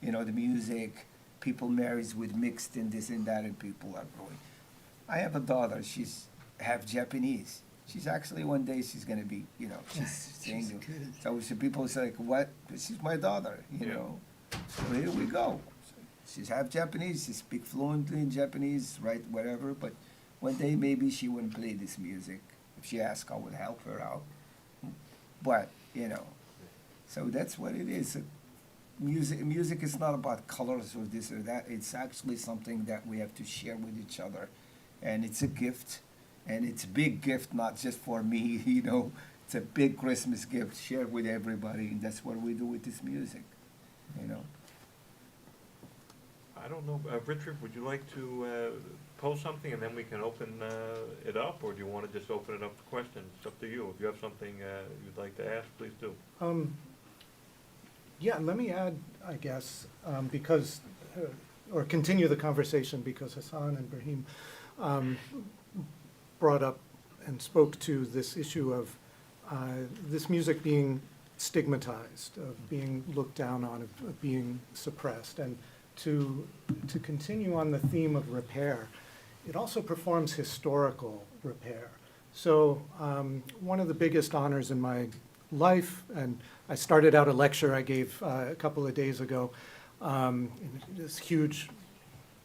the music, people marries with mixed and this and that, and people are growing. I have a daughter, she's half Japanese. She's actually, one day she's gonna be, she's singing. So people say, like, what? She's my daughter, So here we go. She's half Japanese, she speaks fluently in Japanese, right, whatever, but one day maybe she wouldn't play this music. If she asks, I would help her out. But, so that's what it is. Music is not about colors or this or that. It's actually something that we have to share with each other and it's a gift, and it's a big gift, not just for me, you know. It's a big Christmas gift, shared with everybody, and that's what we do with this music, you know. I don't know, Richard, would you like to post something and then we can open it up, or do you want to just open it up for questions? It's up to you. If you have something you'd like to ask, please do. Yeah, let me add, I guess, because, or continue the conversation, because Hassan and Brahim brought up and spoke to this issue of this music being stigmatized, of being looked down on, of being suppressed. And to continue on the theme of repair, it also performs historical repair. So one of the biggest honors in my life, and I started out a lecture I gave a couple of days ago in this huge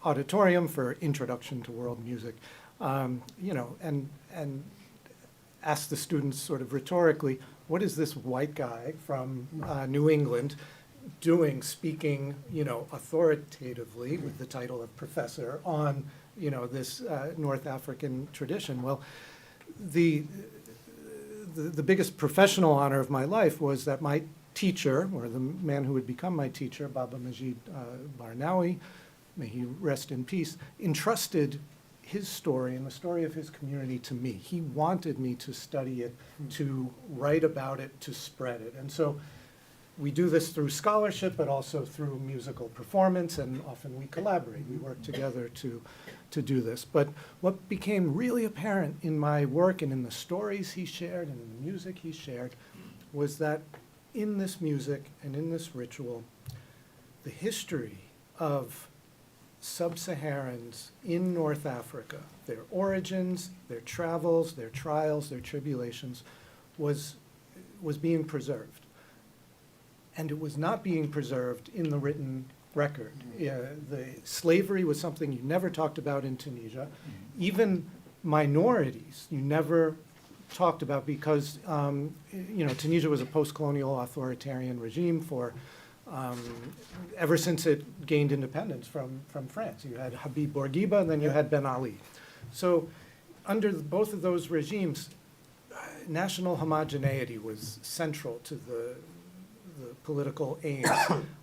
auditorium for Introduction to World Music, you know, and asked the students sort of rhetorically, what is this white guy from New England doing, speaking, you know, authoritatively with the title of professor on, you know, this North African tradition? Well, the biggest professional honor of my life was that my teacher, or the man who would become my teacher, Baba Majid Barnawi, may he rest in peace, entrusted his story and the story of his community to me. He wanted me to study it, to write about it, to spread it. And so we do this through scholarship, but also through musical performance, and often we collaborate. We work together to do this. But what became really apparent in my work and in the stories he shared and in the music he shared was that in this music and in this ritual, the history of sub-Saharans in North Africa, their origins, their travels, their trials, their tribulations, was being preserved. And it was not being preserved in the written record. The slavery was something you never talked about in Tunisia. Even minorities you never talked about, because you know, Tunisia was a post-colonial authoritarian regime for ever since it gained independence from France. You had Habib Bourguiba, and then you had Ben Ali. So under both of those regimes, national homogeneity was central to the political aims.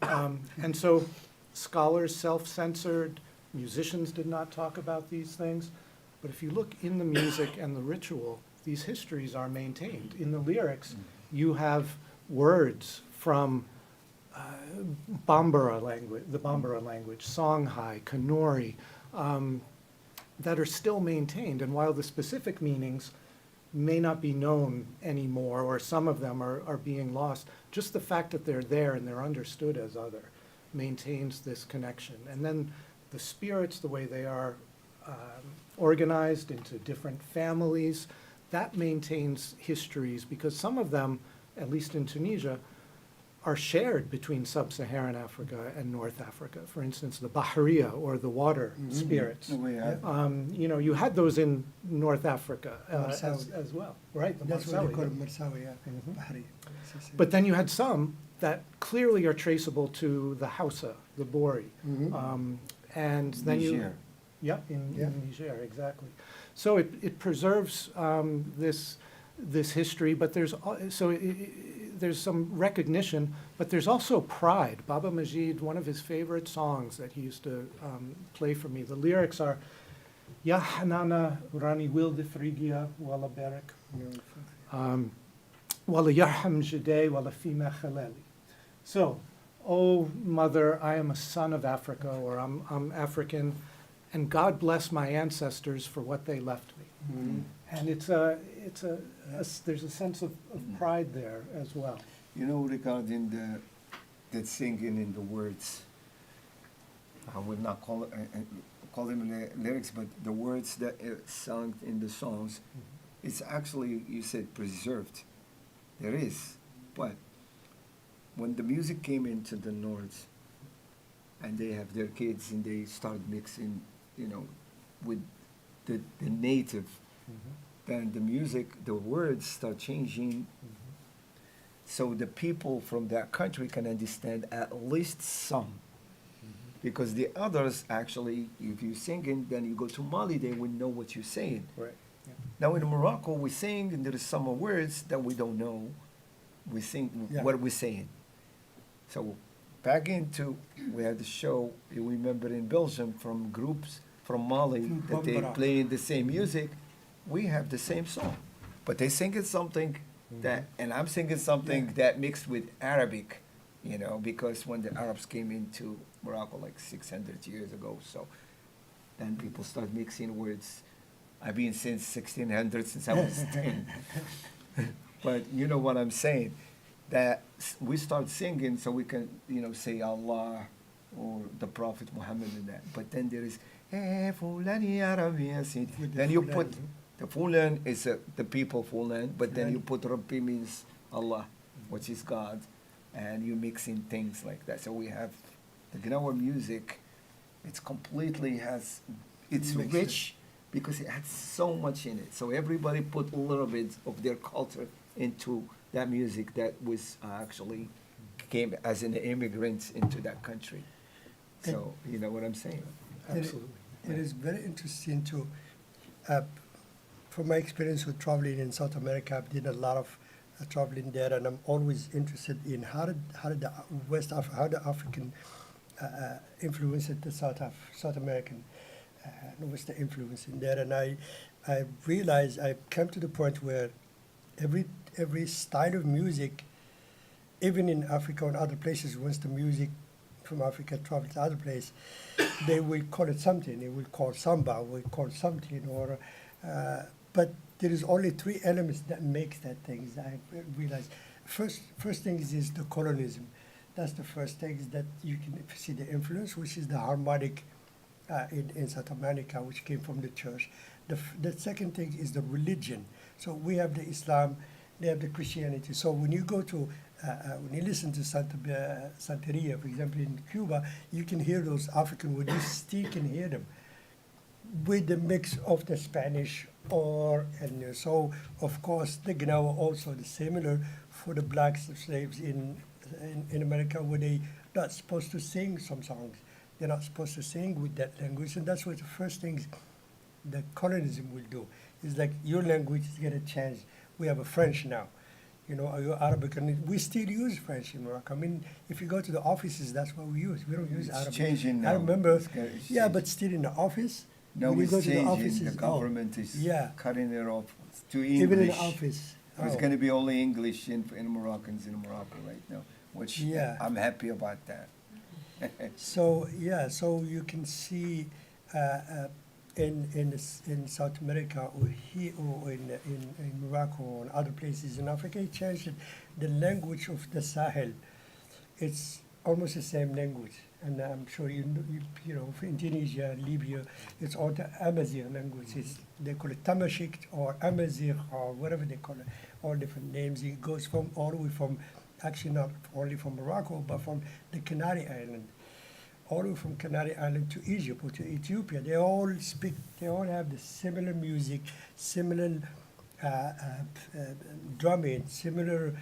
And so scholars self-censored, musicians did not talk about these things. But if you look in the music and the ritual, these histories are maintained. In the lyrics, you have words from Bambara language, the Bambara language, Songhai, Kanuri, that are still maintained. And while the specific meanings may not be known anymore, or some of them are being lost, just the fact that they're there and they're understood as other maintains this connection. And then the spirits, the way they are organized into different families, that maintains histories, because some of them, at least in Tunisia, are shared between sub-Saharan Africa and North Africa. For instance, the Bahariya, or the water spirits. Oh, yeah. You know, you had those in North Africa Marsawi. as well, right? The That's what they Marsawi, call yeah. it, Marsawi, yeah. Mhm. Bahari. But then you had some that clearly are traceable to the Hausa, the Bori. And then Niger. Yep, in Yeah. Niger, exactly. So it preserves this history, but there's there's some recognition, but there's also pride. Baba Majid, one of his favorite songs that he used to play for me, the lyrics are, Ya Hanana Rani Wilde Frigia Wala Berik, Wala Yarham Jade Wala Fima Khaleli. So, oh mother, I am a son of Africa, or I'm African, and God bless my ancestors for what they left me. And there's a sense of pride there as well. You know, regarding that singing in the words, I would not call them lyrics, but the words that are sung in the songs, it's actually, you said, preserved. There is, but when the music came into the North, and they have their kids and they start mixing, you know, with the native, then the music, the words start changing, so the people from that country can understand at least some. because the others actually, if you singing, then you go to Mali, they will know what you're saying. Right. Yeah. Now in Morocco, we sing, and there is some words that we don't know. We sing Yeah. what we're saying. So back into, we had the show, you remember in Belgium, from groups from Mali, that they Bambara. play the same music. We have the same song, but they singing something that, and I'm singing something Yeah. that mixed with Arabic, you know, because when the Arabs came into Morocco like 600 years ago, so then people start mixing words. I've been since 1600, since I was 10. But you know what I'm saying, that we start singing so we can, you know, say Allah or the Prophet Muhammad and that. But then there is, eh, Fulani Arabi Yasin. With the Then you Fulan, put, the Fulan is the people Fulan, but then you Fulan. put Rabbi means Allah, which is God, and you mix in things like that. So we have the Gnawa music, it's completely has, it's Mixture. rich because it has so much in it. So everybody put a little bit of their culture into that music that was actually came as an immigrant into that country. So, you know what I'm saying? Absolutely. It is very interesting to, from my experience with traveling in South America, I've did a lot of traveling there, and I'm always interested in how did the how the African influence the South American was the influence in there, and I realized I came to the point where every style of music, even in Africa and other places, once the music from Africa travels to other place, they will call it something. They will call samba, will call something, or but there is only three elements that makes that thing. I realized first thing is the colonism. That's the first thing that you can see the influence, which is the harmonic in South America, which came from the church. The second thing is the religion. So we have the Islam, they have the Christianity. So when you go to, when you listen to Santeria, for example, in Cuba, you can hear those African words, you still can hear them with the mix of the Spanish and so of course the Gnawa also the similar for the black slaves in America, where they not supposed to sing some songs. They're not supposed to sing with that language, and that's what the first things the colonism will do. It's like your language is gonna change. We have a French now, you know, your Arabic, and we still use French in Morocco. I mean, if you go to the offices, that's what we use. We don't use It's Arabic. changing now. I remember, It's yeah, changing. but still in the office. No, when you it's go to the changing. offices, The government is yeah. cutting it off to English. Even in the office. It's oh. going to be only English in Moroccans in Morocco right now, which Yeah. I'm happy about that. So yeah, so you can see in South America or here or in Morocco or other places in Africa, it changed the language of the Sahel. It's almost the same language, and I'm sure you know in Tunisia, Libya, it's all the Amazigh languages. They call it Tamashik or Amazigh or whatever they call it, all different names. It goes from all the way from, actually not only from Morocco, but from the Canary Island, all the way from Canary Island to Egypt or to Ethiopia. They all have the similar music, similar drumming, similar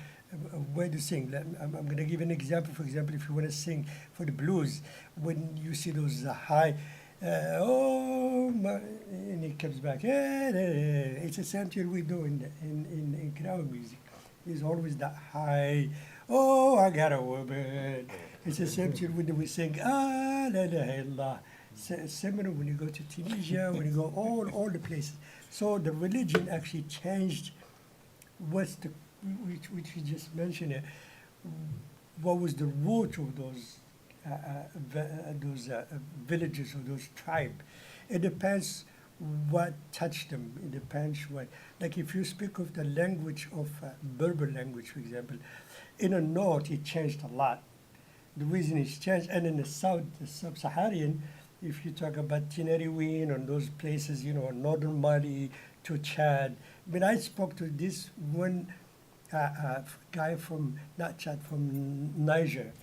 way to sing. I'm going to give an example. For example, if you want to sing for the blues, when you see those high, and it comes back, it's the same thing we do in Gnawa music. It's always that high, oh, I got a woman. It's the same thing when we sing, la ilaha illallah. Similar when you go to Tunisia, when you go all the places. So the religion actually changed which you just mentioned, what was the root of those villages or those tribes. It depends what touched them. It depends what, like if you speak of the language of Berber language, for example, in the north it changed a lot. The reason it's changed, and in the south, the sub-Saharan, if you talk about Tinariwen and those places, you know, northern Mali to Chad. When I spoke to this one guy from, not Chad, from Niger,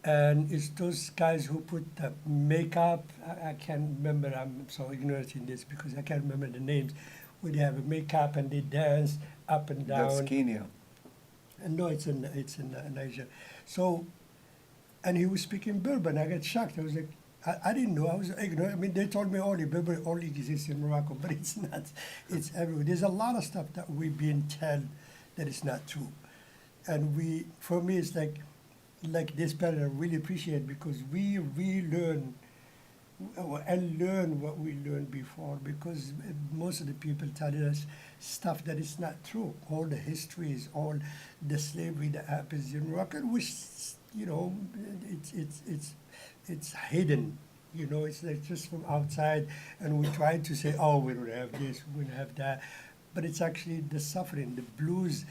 and it's those guys who put the makeup, I can't remember, I'm so ignorant in this because I can't remember the names, where they have a makeup and they dance up and down. That's Kenya. And no, it's in Niger. So, and he was speaking Berber, and I got shocked. I was like, I didn't know. I was ignorant. I mean, they told me only Berber only exists in Morocco, but it's not. It's everywhere. There's a lot of stuff that we've been told that is not true, and for me, it's like this pattern. I really appreciate because we relearn and learn what we learned before, because most of the people tell us stuff that is not true. All the histories, all the slavery that happens in Morocco, which, you know, it's hidden. You know, it's like just from outside, and we try to say, oh, we don't have this, we don't have that, but it's actually the suffering, the blues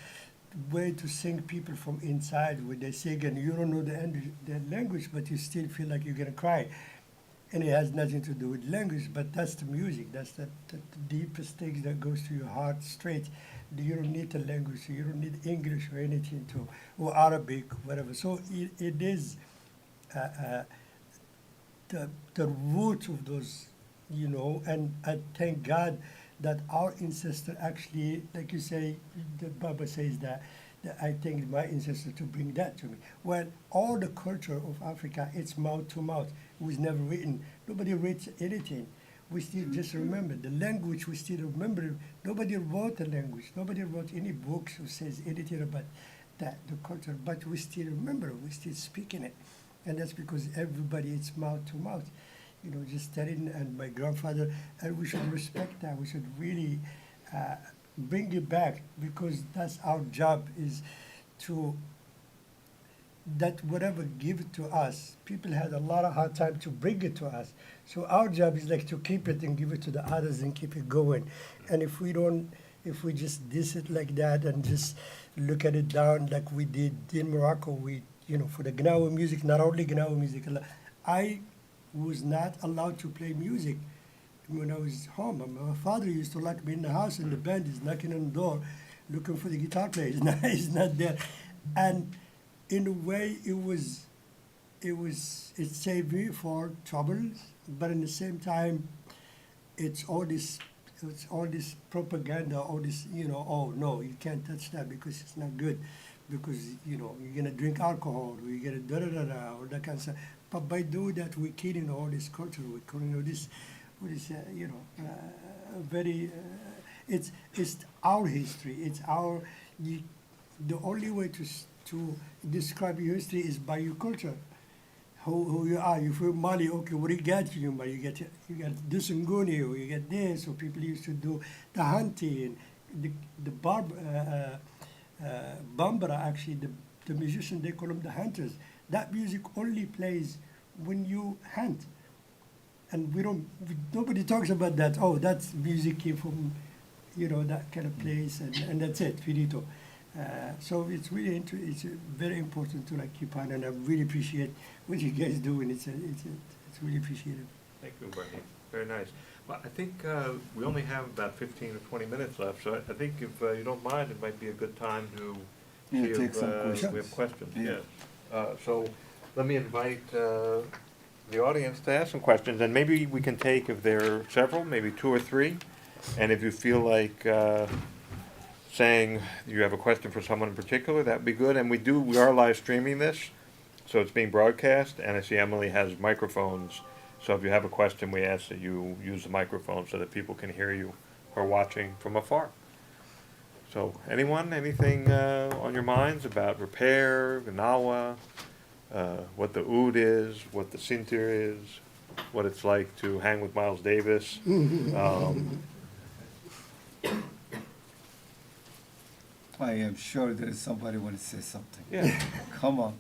way to sing people from inside, where they sing and you don't know the language, but you still feel like you're gonna cry. And it has nothing to do with language, but that's the music. That's the deepest thing that goes to your heart straight. You don't need the language. You don't need English or anything or Arabic, whatever. So it is the root of those, you know. And I thank God that our ancestor actually, like you say, the Baba says that I thank my ancestor to bring that to me. Well, all the culture of Africa, it's mouth to mouth. It was never written. Nobody reads anything. We still just remember the language. We still remember. Nobody wrote the language. Nobody wrote any books or says anything about that, the culture. But we still remember. We still speaking it, and that's because everybody, it's mouth to mouth. You know, just telling. And my grandfather, and we should respect that. We should really bring it back, because that's our job, is to that whatever give it to us, people had a lot of hard time to bring it to us. So our job is like to keep it and give it to the others and keep it going. And if we just diss it like that and just look at it down like we did in Morocco, for the Gnawa music, not only Gnawa music, I was not allowed to play music when I was home. My father used to lock me in the house, and the band is knocking on the door looking for the guitar player. He's not there. And in a way, it saved me for troubles, but in the same time, it's all this propaganda, all this, oh no, you can't touch that because it's not good, because you're gonna drink alcohol, or you're gonna da-da-da-da, or that kind of stuff. But by doing that, we're killing all this culture, we're killing all this, very, it's our history, it's the only way to describe your history is by your culture, who you are. You're from Mali, okay, what do you get from you, Mali? You got Dusunguni, or you get this, or people used to do the hunting, the Bambara, actually, the musician, they call them the hunters. That music only plays when you hunt. And nobody talks about that. Oh, that's music came from, that kind of place, and that's it, finito. So it's really it's very important to keep on, and I really appreciate what you guys do, and it's really appreciated. Thank you, Brahim. Very nice. Well, I think we only have about 15 or 20 minutes left, so I think if you don't mind, it might be a good time to see take if some questions. we have questions. Yeah. Yes. So let me invite the audience to ask some questions, and maybe we can take, if there are several, maybe 2 or 3, and if you feel like saying you have a question for someone in particular, that would be good. And we are live streaming this, so it's being broadcast, and I see Emily has microphones, so if you have a question, we ask that you use the microphone so that people can hear you who are watching from afar. So anything on your minds about repair, Gnawa, what the oud is, what the sintir is, what it's like to hang with Miles Davis? I am sure there is somebody want to say something. Yeah. Come on.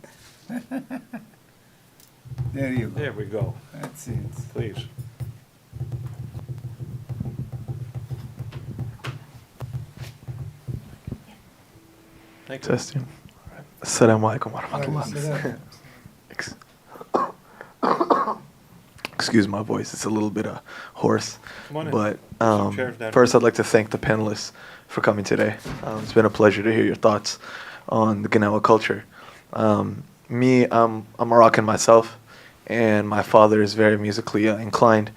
There you go. There we go. That's it. Please. Thank you. Testing. Assalamu alaikum wa rahmatullah. Excuse my voice, it's a little bit hoarse. Come on in. But Some chairs down first here. I'd like to thank the panelists for coming today. It's been a pleasure to hear your thoughts on the Gnawa culture. I'm a Moroccan myself, and my father is very musically inclined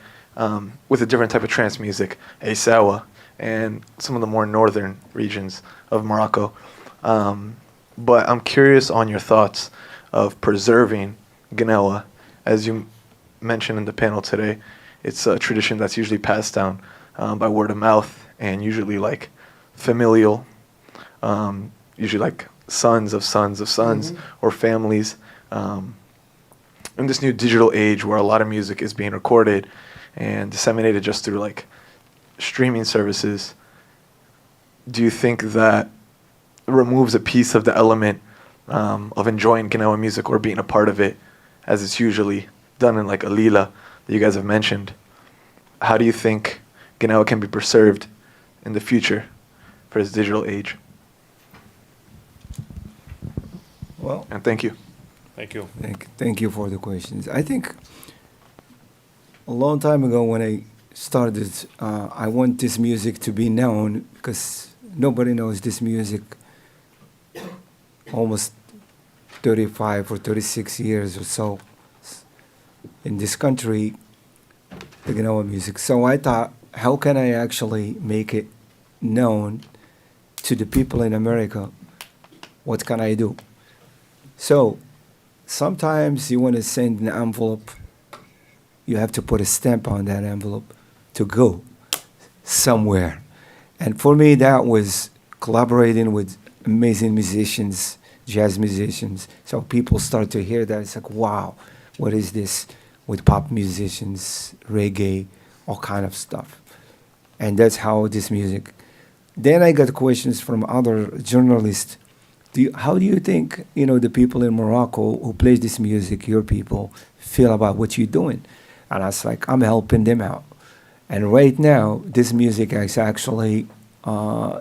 with a different type of trance music, a sawa, and some of the more northern regions of Morocco. But I'm curious on your thoughts of preserving Gnawa, as you mentioned in the panel today, it's a tradition that's usually passed down by word of mouth and usually like familial, usually like sons of sons of sons or families. In this new digital age where a lot of music is being recorded and disseminated just through like streaming services, do you think that removes a piece of the element of enjoying Gnawa music or being a part of it, as it's usually done in like a lila that you guys have mentioned? How do you think Gnawa can be preserved in the future for this digital age? Well, And thank you. Thank you. thank you for the questions. I think a long time ago when I started, I want this music to be known because nobody knows this music almost 35 or 36 years or so in this country, the Gnawa music. So I thought, how can I actually make it known to the people in America? What can I do? So sometimes you want to send an envelope, you have to put a stamp on that envelope to go somewhere. And for me, that was collaborating with amazing musicians, jazz musicians. So people start to hear that. It's like, wow, what is this? With pop musicians, reggae, all kind of stuff. And that's how this music. Then I got questions from other journalists. How do you think, the people in Morocco who play this music, your people, feel about what you're doing? And I was like, I'm helping them out. And right now, this music is actually,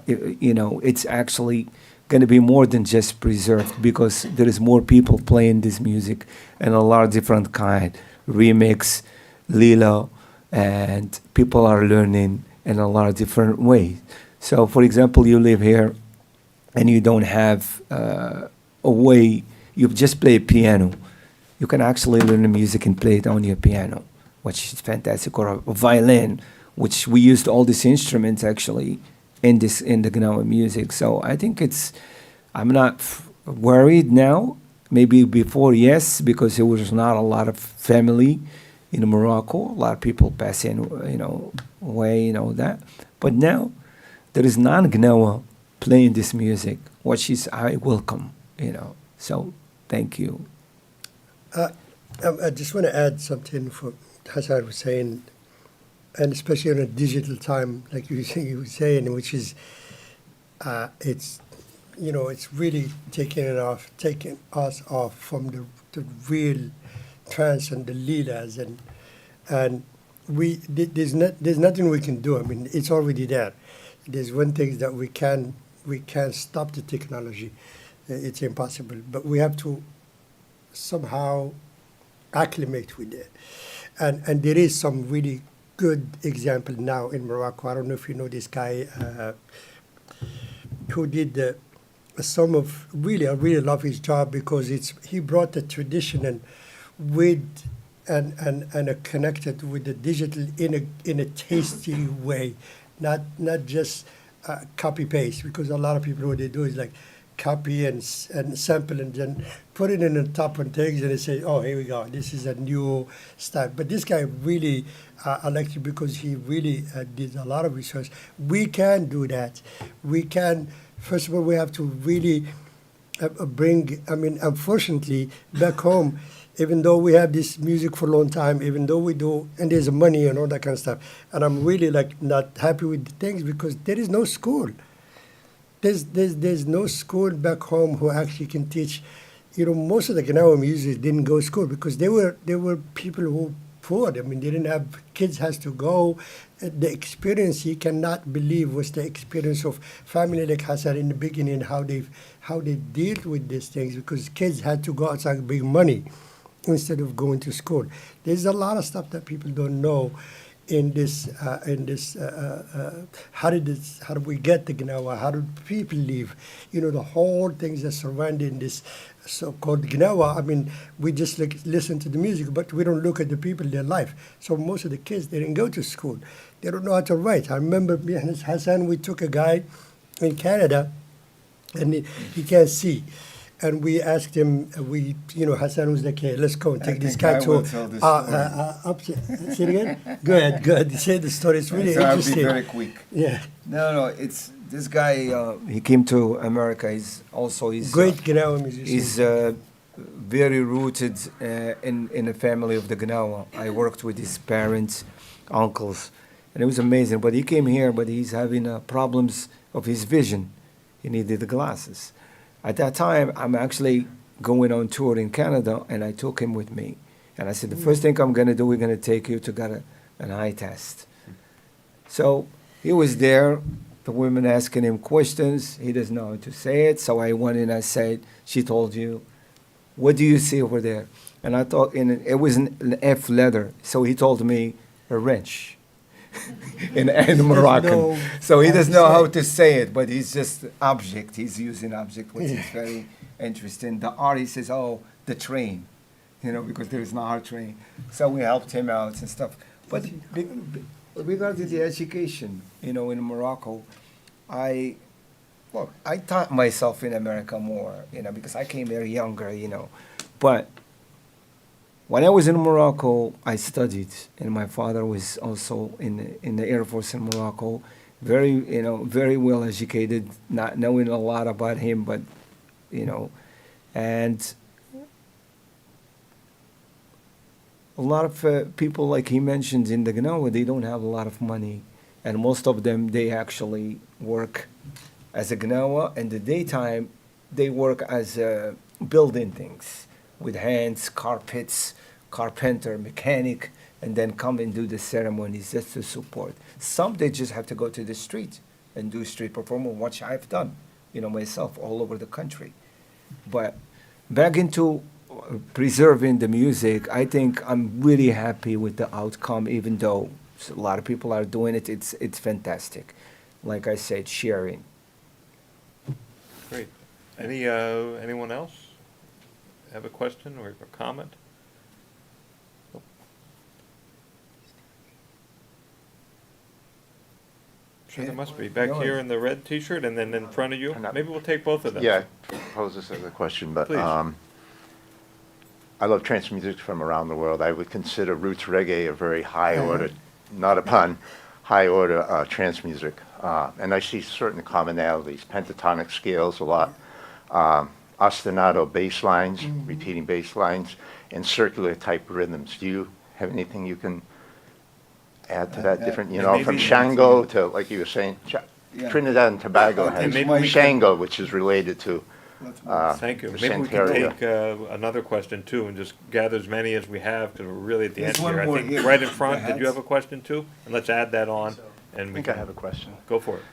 it's actually going to be more than just preserved because there is more people playing this music and a lot of different kind, remix, lila, and people are learning in a lot of different ways. So, for example, you live here and you don't have a way, you just play piano. You can actually learn the music and play it on your piano, which is fantastic, or a violin, which we used all these instruments actually in the Gnawa music. So I think I'm not worried now. Maybe before, yes, because there was not a lot of family in Morocco. A lot of people passing, away, that. But now there is non-Gnawa playing this music, which is I welcome, So thank you. I just want to add something for Hassan was saying, and especially in a digital time, like you were saying, which is, it's really taking us off from the real trance and the leaders, and there's nothing we can do. I mean, it's already there. There's one thing that we can't stop the technology. It's impossible, but we have to somehow acclimate with it. And there is some really good example now in Morocco. I don't know if you know this guy who did some of really, I really love his job because he brought the tradition and connected with the digital in a tasty way, not just copy paste, because a lot of people what they do is like copy and sample and then put it in the top on things and they say, oh, here we go, this is a new style. But this guy really, I like it because he really did a lot of research. We can do that. We can, first of all, we have to really unfortunately, back home, even though we have this music for a long time, even though we do, and there's money and all that kind of stuff, and I'm really not happy with the things because there is no school. There's no school back home who actually can teach. Most of the Gnawa music didn't go to school because they were people who poor. I mean, they didn't have kids. Has to go. The experience you cannot believe was the experience of family like Hassan in the beginning. How they dealt with these things because kids had to go outside and bring money instead of going to school. There's a lot of stuff that people don't know. How do we get the Gnawa? How do people live? The whole things that surrounding this so-called Gnawa. I mean, we just listen to the music, but we don't look at the people, their life. So most of the kids, they didn't go to school. They don't know how to write. I remember me and Hassan, we took a guy in Canada, and he can't see. and we asked him, Hassan was like, hey, let's go and I take this think guy I to will tell the say it again? Go ahead. Say the story. It's really So I'll be interesting. very quick. Yeah, No, it's this guy. He came to America. He's great Gnawa musician. He's very rooted in the family of the Gnawa. I worked with his parents, uncles, and it was amazing. But he came here, but he's having problems of his vision. He needed the glasses. At that time, I'm actually going on tour in Canada, and I took him with me. And I said, the first thing I'm going to do, we're going to take you to get an eye test. So he was there, the women asking him questions. He doesn't know how to say it. So I went in and I said, she told you, what do you see over there? And I thought, it was an F letter. So he told me, a wrench. in Moroccan. know So he how doesn't to know say how it. to say it, but he's just object. He's using object, which is very interesting. The artist says, oh, the train, because there is no hard train. So we helped him out and stuff. But regarding the education, in Morocco, I taught myself in America more, because I came here younger, But when I was in Morocco, I studied, and my father was also in the Air Force in Morocco, very well educated, not knowing a lot about him, but, and a lot of people, like he mentioned in the Gnawa, they don't have a lot of money, and most of them, they actually work as a Gnawa. In the daytime, they work as building things with hands, carpets, carpenter, mechanic, and then come and do the ceremonies just to support. Some, they just have to go to the street and do street performance, which I've done, myself, all over the country. But back into preserving the music, I think I'm really happy with the outcome, even though a lot of people are doing it. It's fantastic. Like I said, sharing. Great. Anyone else have a question or a comment? Nope. Sure, there must be. Back No, here in the red T-shirt, and then in front of you. I'm not- Maybe we'll take both of them. Yeah, I pose this as a question, but Please. I love trance music from around the world. I would consider roots reggae a very high order, not a pun, high order trance music. And I see certain commonalities, pentatonic scales a lot, ostinato bass lines, repeating bass lines, and circular type rhythms. Do you have anything you can add to that different, and from maybe- Shango to, like you were saying, Yeah. Trinidad and Tobago And has maybe we can- Shango, which is related to Thank you. the Maybe we can Santeria. take another question too, and just gather as many as we have, because we're really at the There's end one here. I more think here. right in front, did you Perhaps. have a question too? And let's add that on, and I we think I can have a question. go for it.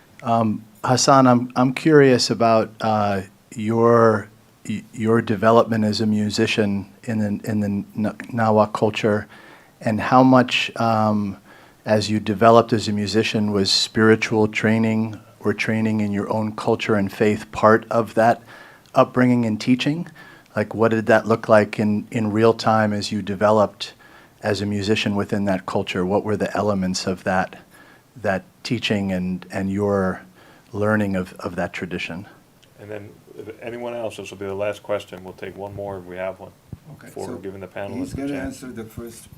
Hassan, I'm curious about your development as a musician in the Gnawa culture, and how much, as you developed as a musician, was spiritual training or training in your own culture and faith part of that upbringing and teaching? Like, what did that look like in real time as you developed as a musician within that culture? What were the elements of that teaching and your learning of that tradition? And then, if anyone else, this will be the last question. We'll take one more if we have one, Okay, before so giving the He's panelists a going to chance. answer the first.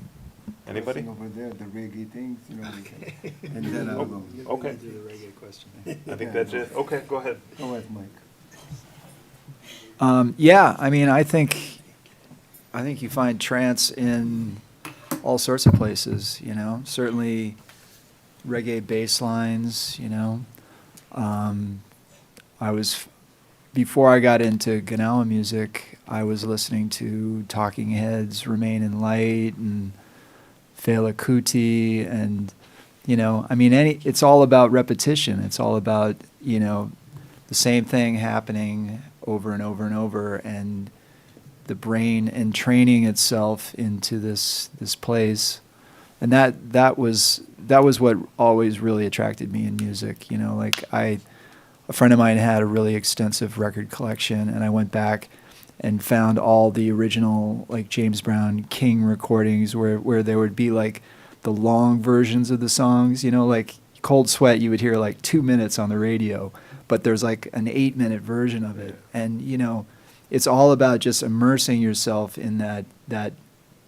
Anybody? person over there, the reggae things, and then I'll go. Okay, I think that's it. Okay, go ahead. Go ahead, Mike. Yeah, I mean, I think you find trance in all sorts of places, certainly reggae bass lines, before I got into Gnawa music, I was listening to Talking Heads, Remain in Light, and Fela Kuti, and, it's all about repetition. It's all about, the same thing happening over and over and over, and the brain and training itself into this place. And that was what always really attracted me in music. A friend of mine had a really extensive record collection, and I went back and found all the original, like, James Brown King recordings where there would be, like, the long versions of the songs, like Cold Sweat, you would hear like 2 minutes on the radio, but there's like an 8-minute version of it. And, it's all about just immersing yourself in that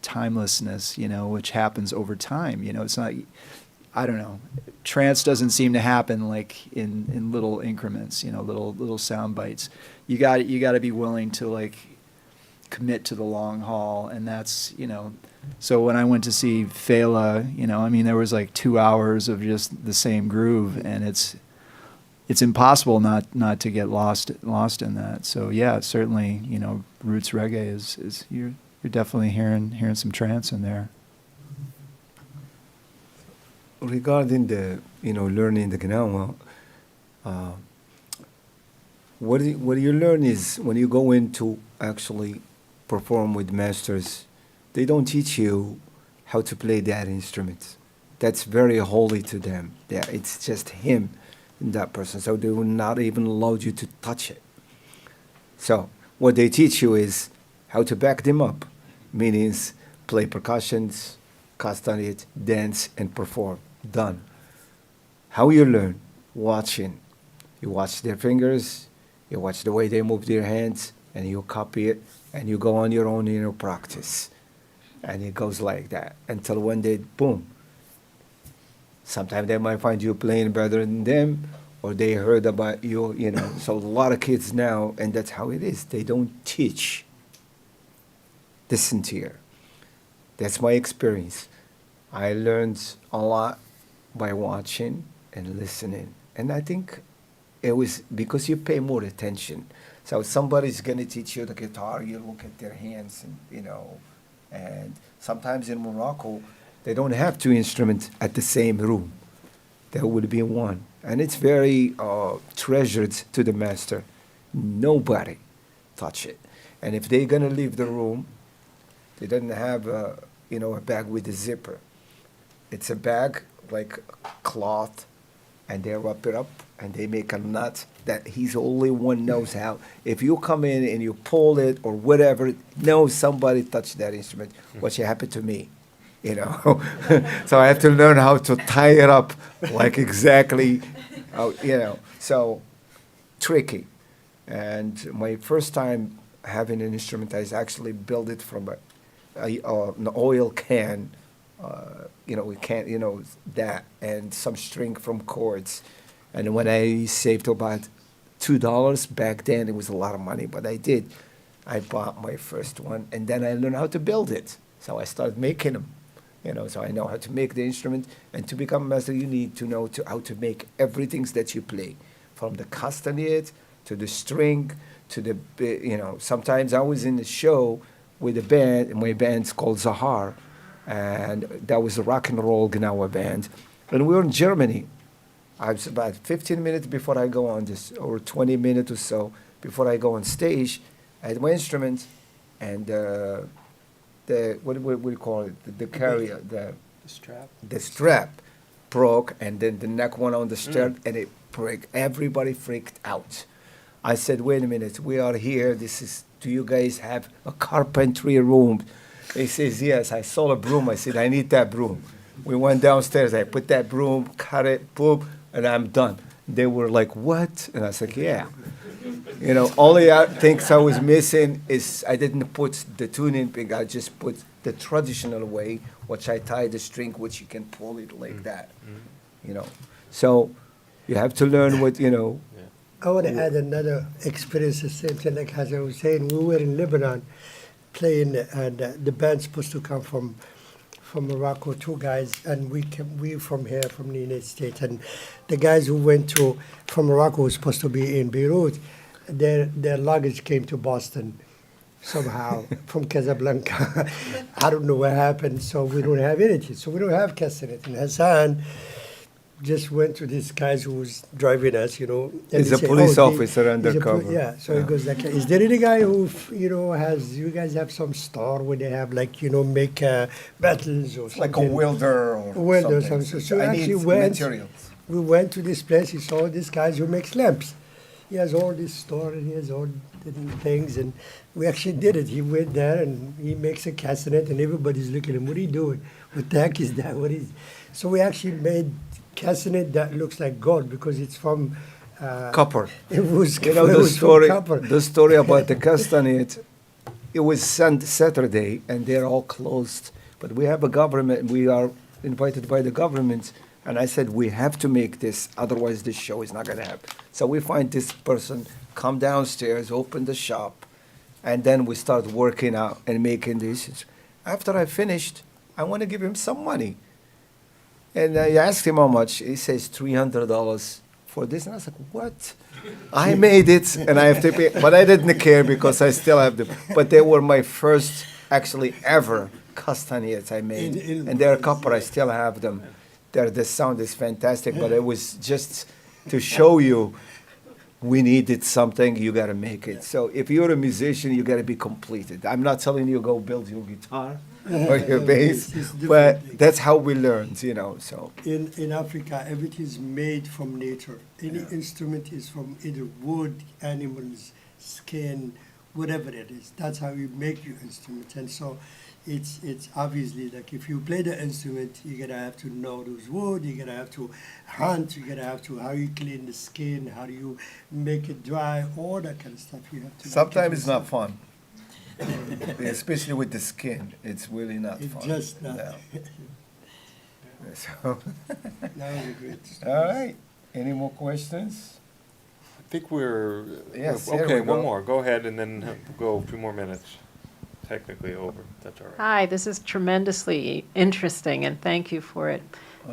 timelessness, which happens over time. It's not, I don't know, trance doesn't seem to happen like in little increments, little sound bites. You got to be willing to like commit to the long haul, and that's, so when I went to see Fela, there was like 2 hours of just the same groove, and it's impossible not to get lost in that. So yeah, certainly, roots reggae is you're definitely hearing some trance in there. Regarding the learning the Gnawa, what you learn is when you go in to actually perform with masters, they don't teach you how to play that instrument. That's very holy to them. Yeah, it's just him and that person. So they will not even allow you to touch it. So what they teach you is how to back them up, meaning play percussions, castanet, dance, and perform. Done. How you learn? Watching. You watch their fingers, you watch the way they move their hands, and you copy it, and you go on your own inner practice. And it goes like that until one day, boom. Sometimes they might find you playing better than them, or they heard about you, So a lot of kids now, and that's how it is, they don't teach. Listen to you. That's my experience. I learned a lot by watching and listening. And I think it was because you pay more attention. So somebody's going to teach you the guitar, you look at their hands, and, and sometimes in Morocco, they don't have two instruments at the same room. There would be one. And it's very treasured to the master. Nobody touch it. And if they're going to leave the room, they don't have a bag with a zipper. It's a bag like cloth, and they wrap it up and they make a knot that he's only one knows how. If you come in and you pull it or whatever, no, somebody touched that instrument, which happened to me, So I have to learn how to tie it up like exactly, so tricky. And my first time having an instrument, I actually built it from an oil can, we can't, that, and some string from cords. And when I saved about $2 back then, it was a lot of money, but I bought my first one, and then I learned how to build it. So I started making them, so I know how to make the instrument. And to become a master, you need to know how to make everything that you play, from the castanet to the string to the, sometimes I was in the show with a band, and my band's called Zahar, and that was a rock and roll Gnawa band. And we were in Germany. I was about 15 minutes before I go on this, or 20 minutes or so before I go on stage. I had my instrument, and what do we call it? The carrier, the strap broke, and then the neck went on the strap, and it broke. Everybody freaked out. I said, wait a minute, we are here. Do you guys have a carpentry room? He says, yes. I saw a broom. I said, I need that broom. We went downstairs. I put that broom, cut it, boom, and I'm done. They were like, what? And I said, yeah. Only things I was missing is I didn't put the tuning peg. I just put the traditional way, which I tie the string, which you can pull it like that. So you have to learn what, I want to add another experience, the same thing like Hassan was saying. We were in Lebanon playing, and the band's supposed to come from Morocco, two guys, and we from here, from the United States. And the guys who went from Morocco were supposed to be in Beirut. Their luggage came to Boston somehow from Casablanca. I don't know what happened, so we don't have anything. So we don't have cassette. And Hassan just went to this guy who was driving us, and He's a he said, police "Oh, officer undercover. yeah, so he goes like, is there any guy who, you guys have some store where they have make battles or something? Like a welder or something. So we I actually need went, materials. we went to this place, he saw this guy who makes lamps. He has all this store and he has all the things, and we actually did it. He went there and he makes a castanet, and everybody's looking at him, what are you doing? What the heck is that? So we actually made castanet that looks like gold because it's from Copper. It was, You know it the was from story. copper. The story about the castanet. It was Saturday, and they're all closed. But we have a government. We are invited by the government, and I said we have to make this, otherwise this show is not going to happen. So we find this person, come downstairs, open the shop, and then we start working out and making this. After I finished, I want to give him some money, and I asked him how much. He says $300 for this, and I was like, what? I made it, and I have to pay, but I didn't care because I still have them. But they were my first, actually, ever castanets I made, and they're copper. I still have them. The sound is fantastic, but it was just to show you we needed something, you got to make it. So if you're a musician, you got to be completed. I'm not telling you go build your guitar or your bass, It's different but thing. that's how we learned, you know. So In Africa, everything is made from nature. Any instrument is from either wood, animals, skin, whatever it is. That's how you make your instrument. And so it's obviously like if you play the instrument, you're gonna have to know those wood, you're gonna have to hunt, you're gonna have to how you clean the skin, how do you make it dry, all that kind of stuff you have to sometimes it's not fun, especially with the skin. It's really not It's fun. just not. No. So, That was a great story. all right. Any more questions? I think we're, Yes, here okay, we one go. more. Go ahead and then we'll go a few more minutes. Technically over, that's all right. Hi, this is tremendously interesting, and thank you for it.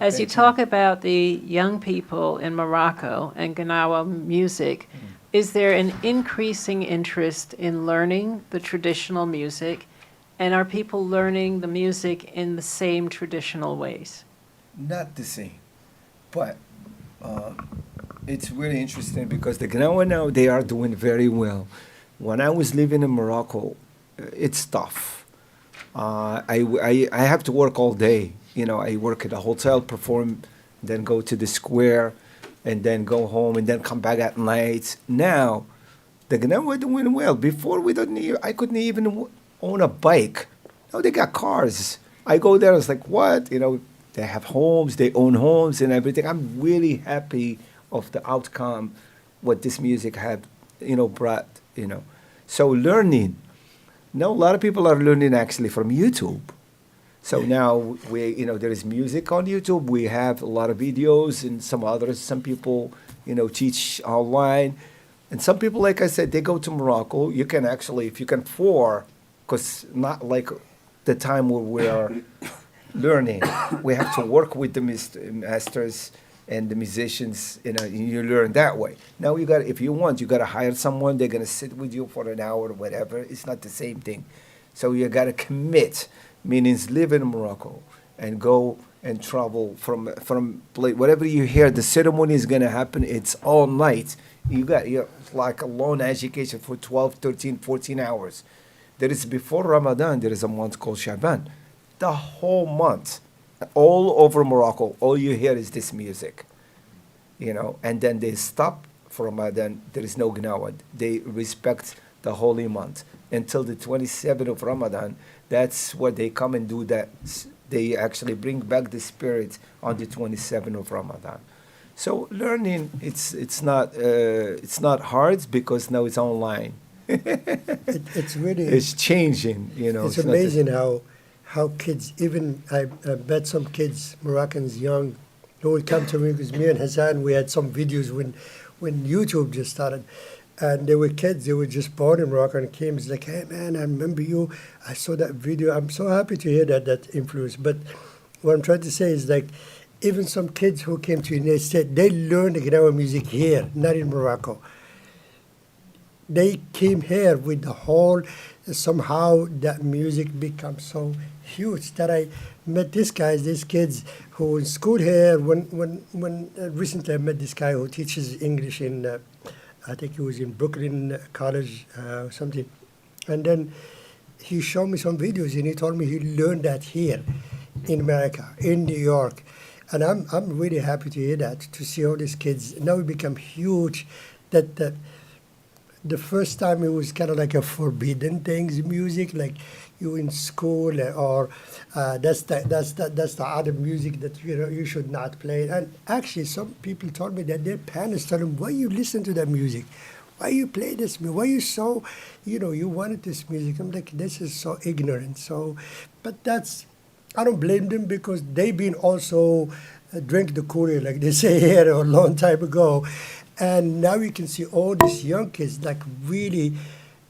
As you thank you. talk about the young people in Morocco and Gnawa music, is there an increasing interest in learning the traditional music, and are people learning the music in the same traditional ways? Not the same, but it's really interesting because the Gnawa now, they are doing very well. When I was living in Morocco, it's tough. I have to work all day. You know, I work at a hotel, perform, then go to the square, and then go home, and then come back at night. Now, the Gnawa are doing well. Before, I couldn't even own a bike. Now they got cars. I go there, it's like, what? You know, they have homes, they own homes and everything. I'm really happy of the outcome, what this music have, you know, brought, you know. So learning. Now, a lot of people are learning actually from YouTube. So now there is music on YouTube. We have a lot of videos and some people, you know, teach online. And some people, like I said, they go to Morocco. You can actually, if you can because not like the time where we are learning, we have to work with the masters and the musicians, you know, you learn that way. Now if you want, you got to hire someone. They're going to sit with you for an hour or whatever. It's not the same thing. So you got to commit, meaning live in Morocco and go and travel from whatever you hear. The ceremony is going to happen. It's all night. You're like a long education for 12, 13, 14 hours. There is before Ramadan, there is a month called Shaban. The whole month, all over Morocco, all you hear is this music, you know, and then they stop for Ramadan. There is no Gnawa. They respect the holy month until the 27th of Ramadan. That's what they come and do that. They actually bring back the spirit on the 27th of Ramadan. So learning, it's not hard because now it's online. It's really It's changing, you know. it's not the- amazing how kids, even I met some kids, Moroccans young, who would come to me because me and Hassan, we had some videos when YouTube just started. And they were kids, they were just born in Morocco and came, it's like, hey man, I remember you, I saw that video. I'm so happy to hear that influence. But what I'm trying to say is like, even some kids who came to the United States, they learned the Gnawa music here, not in Morocco. They came here with the whole, somehow that music becomes so huge that I met these kids who in school here, when recently I met this guy who teaches English in, I think he was in Brooklyn College or something. And then he showed me some videos and he told me he learned that here in America, in New York. And I'm really happy to hear that, to see all these kids. Now it become huge that the first time it was kind of like a forbidden things, music, like you in school, or that's the other music that you should not play. And actually, some people told me that their parents told them, why you listen to that music? Why you play this music? Why you so, you wanted this music? I'm like, this is so ignorant. So, but I don't blame them, because they've been also drink the Kool-Aid, like they say here, a long time ago. And now you can see all these young kids like really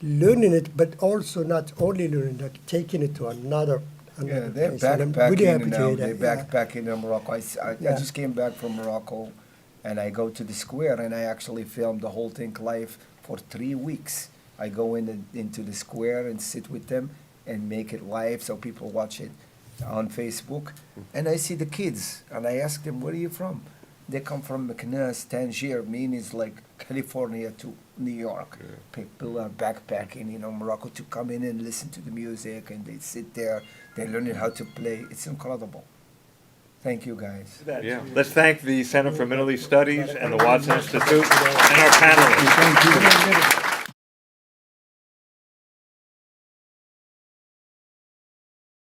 learning it, but also not only learning, like taking it to another Yeah, they're place. And I'm really backpacking happy to now. hear They're that. backpacking in Morocco. I Yeah. just came back from Morocco, and I go to the square, and I actually filmed the whole thing live for 3 weeks. I go into the square and sit with them and make it live so people watch it on Facebook. And I see the kids, and I ask them, where are you from? They come from Meknes, Tangier, means like California to New York. People are backpacking, Morocco, to come in and listen to the music, and they sit there, they're learning how to play. It's incredible. Thank you, guys. Yeah. Let's thank the Center for Middle East Studies and the Watson Institute and our panelists. Thank you.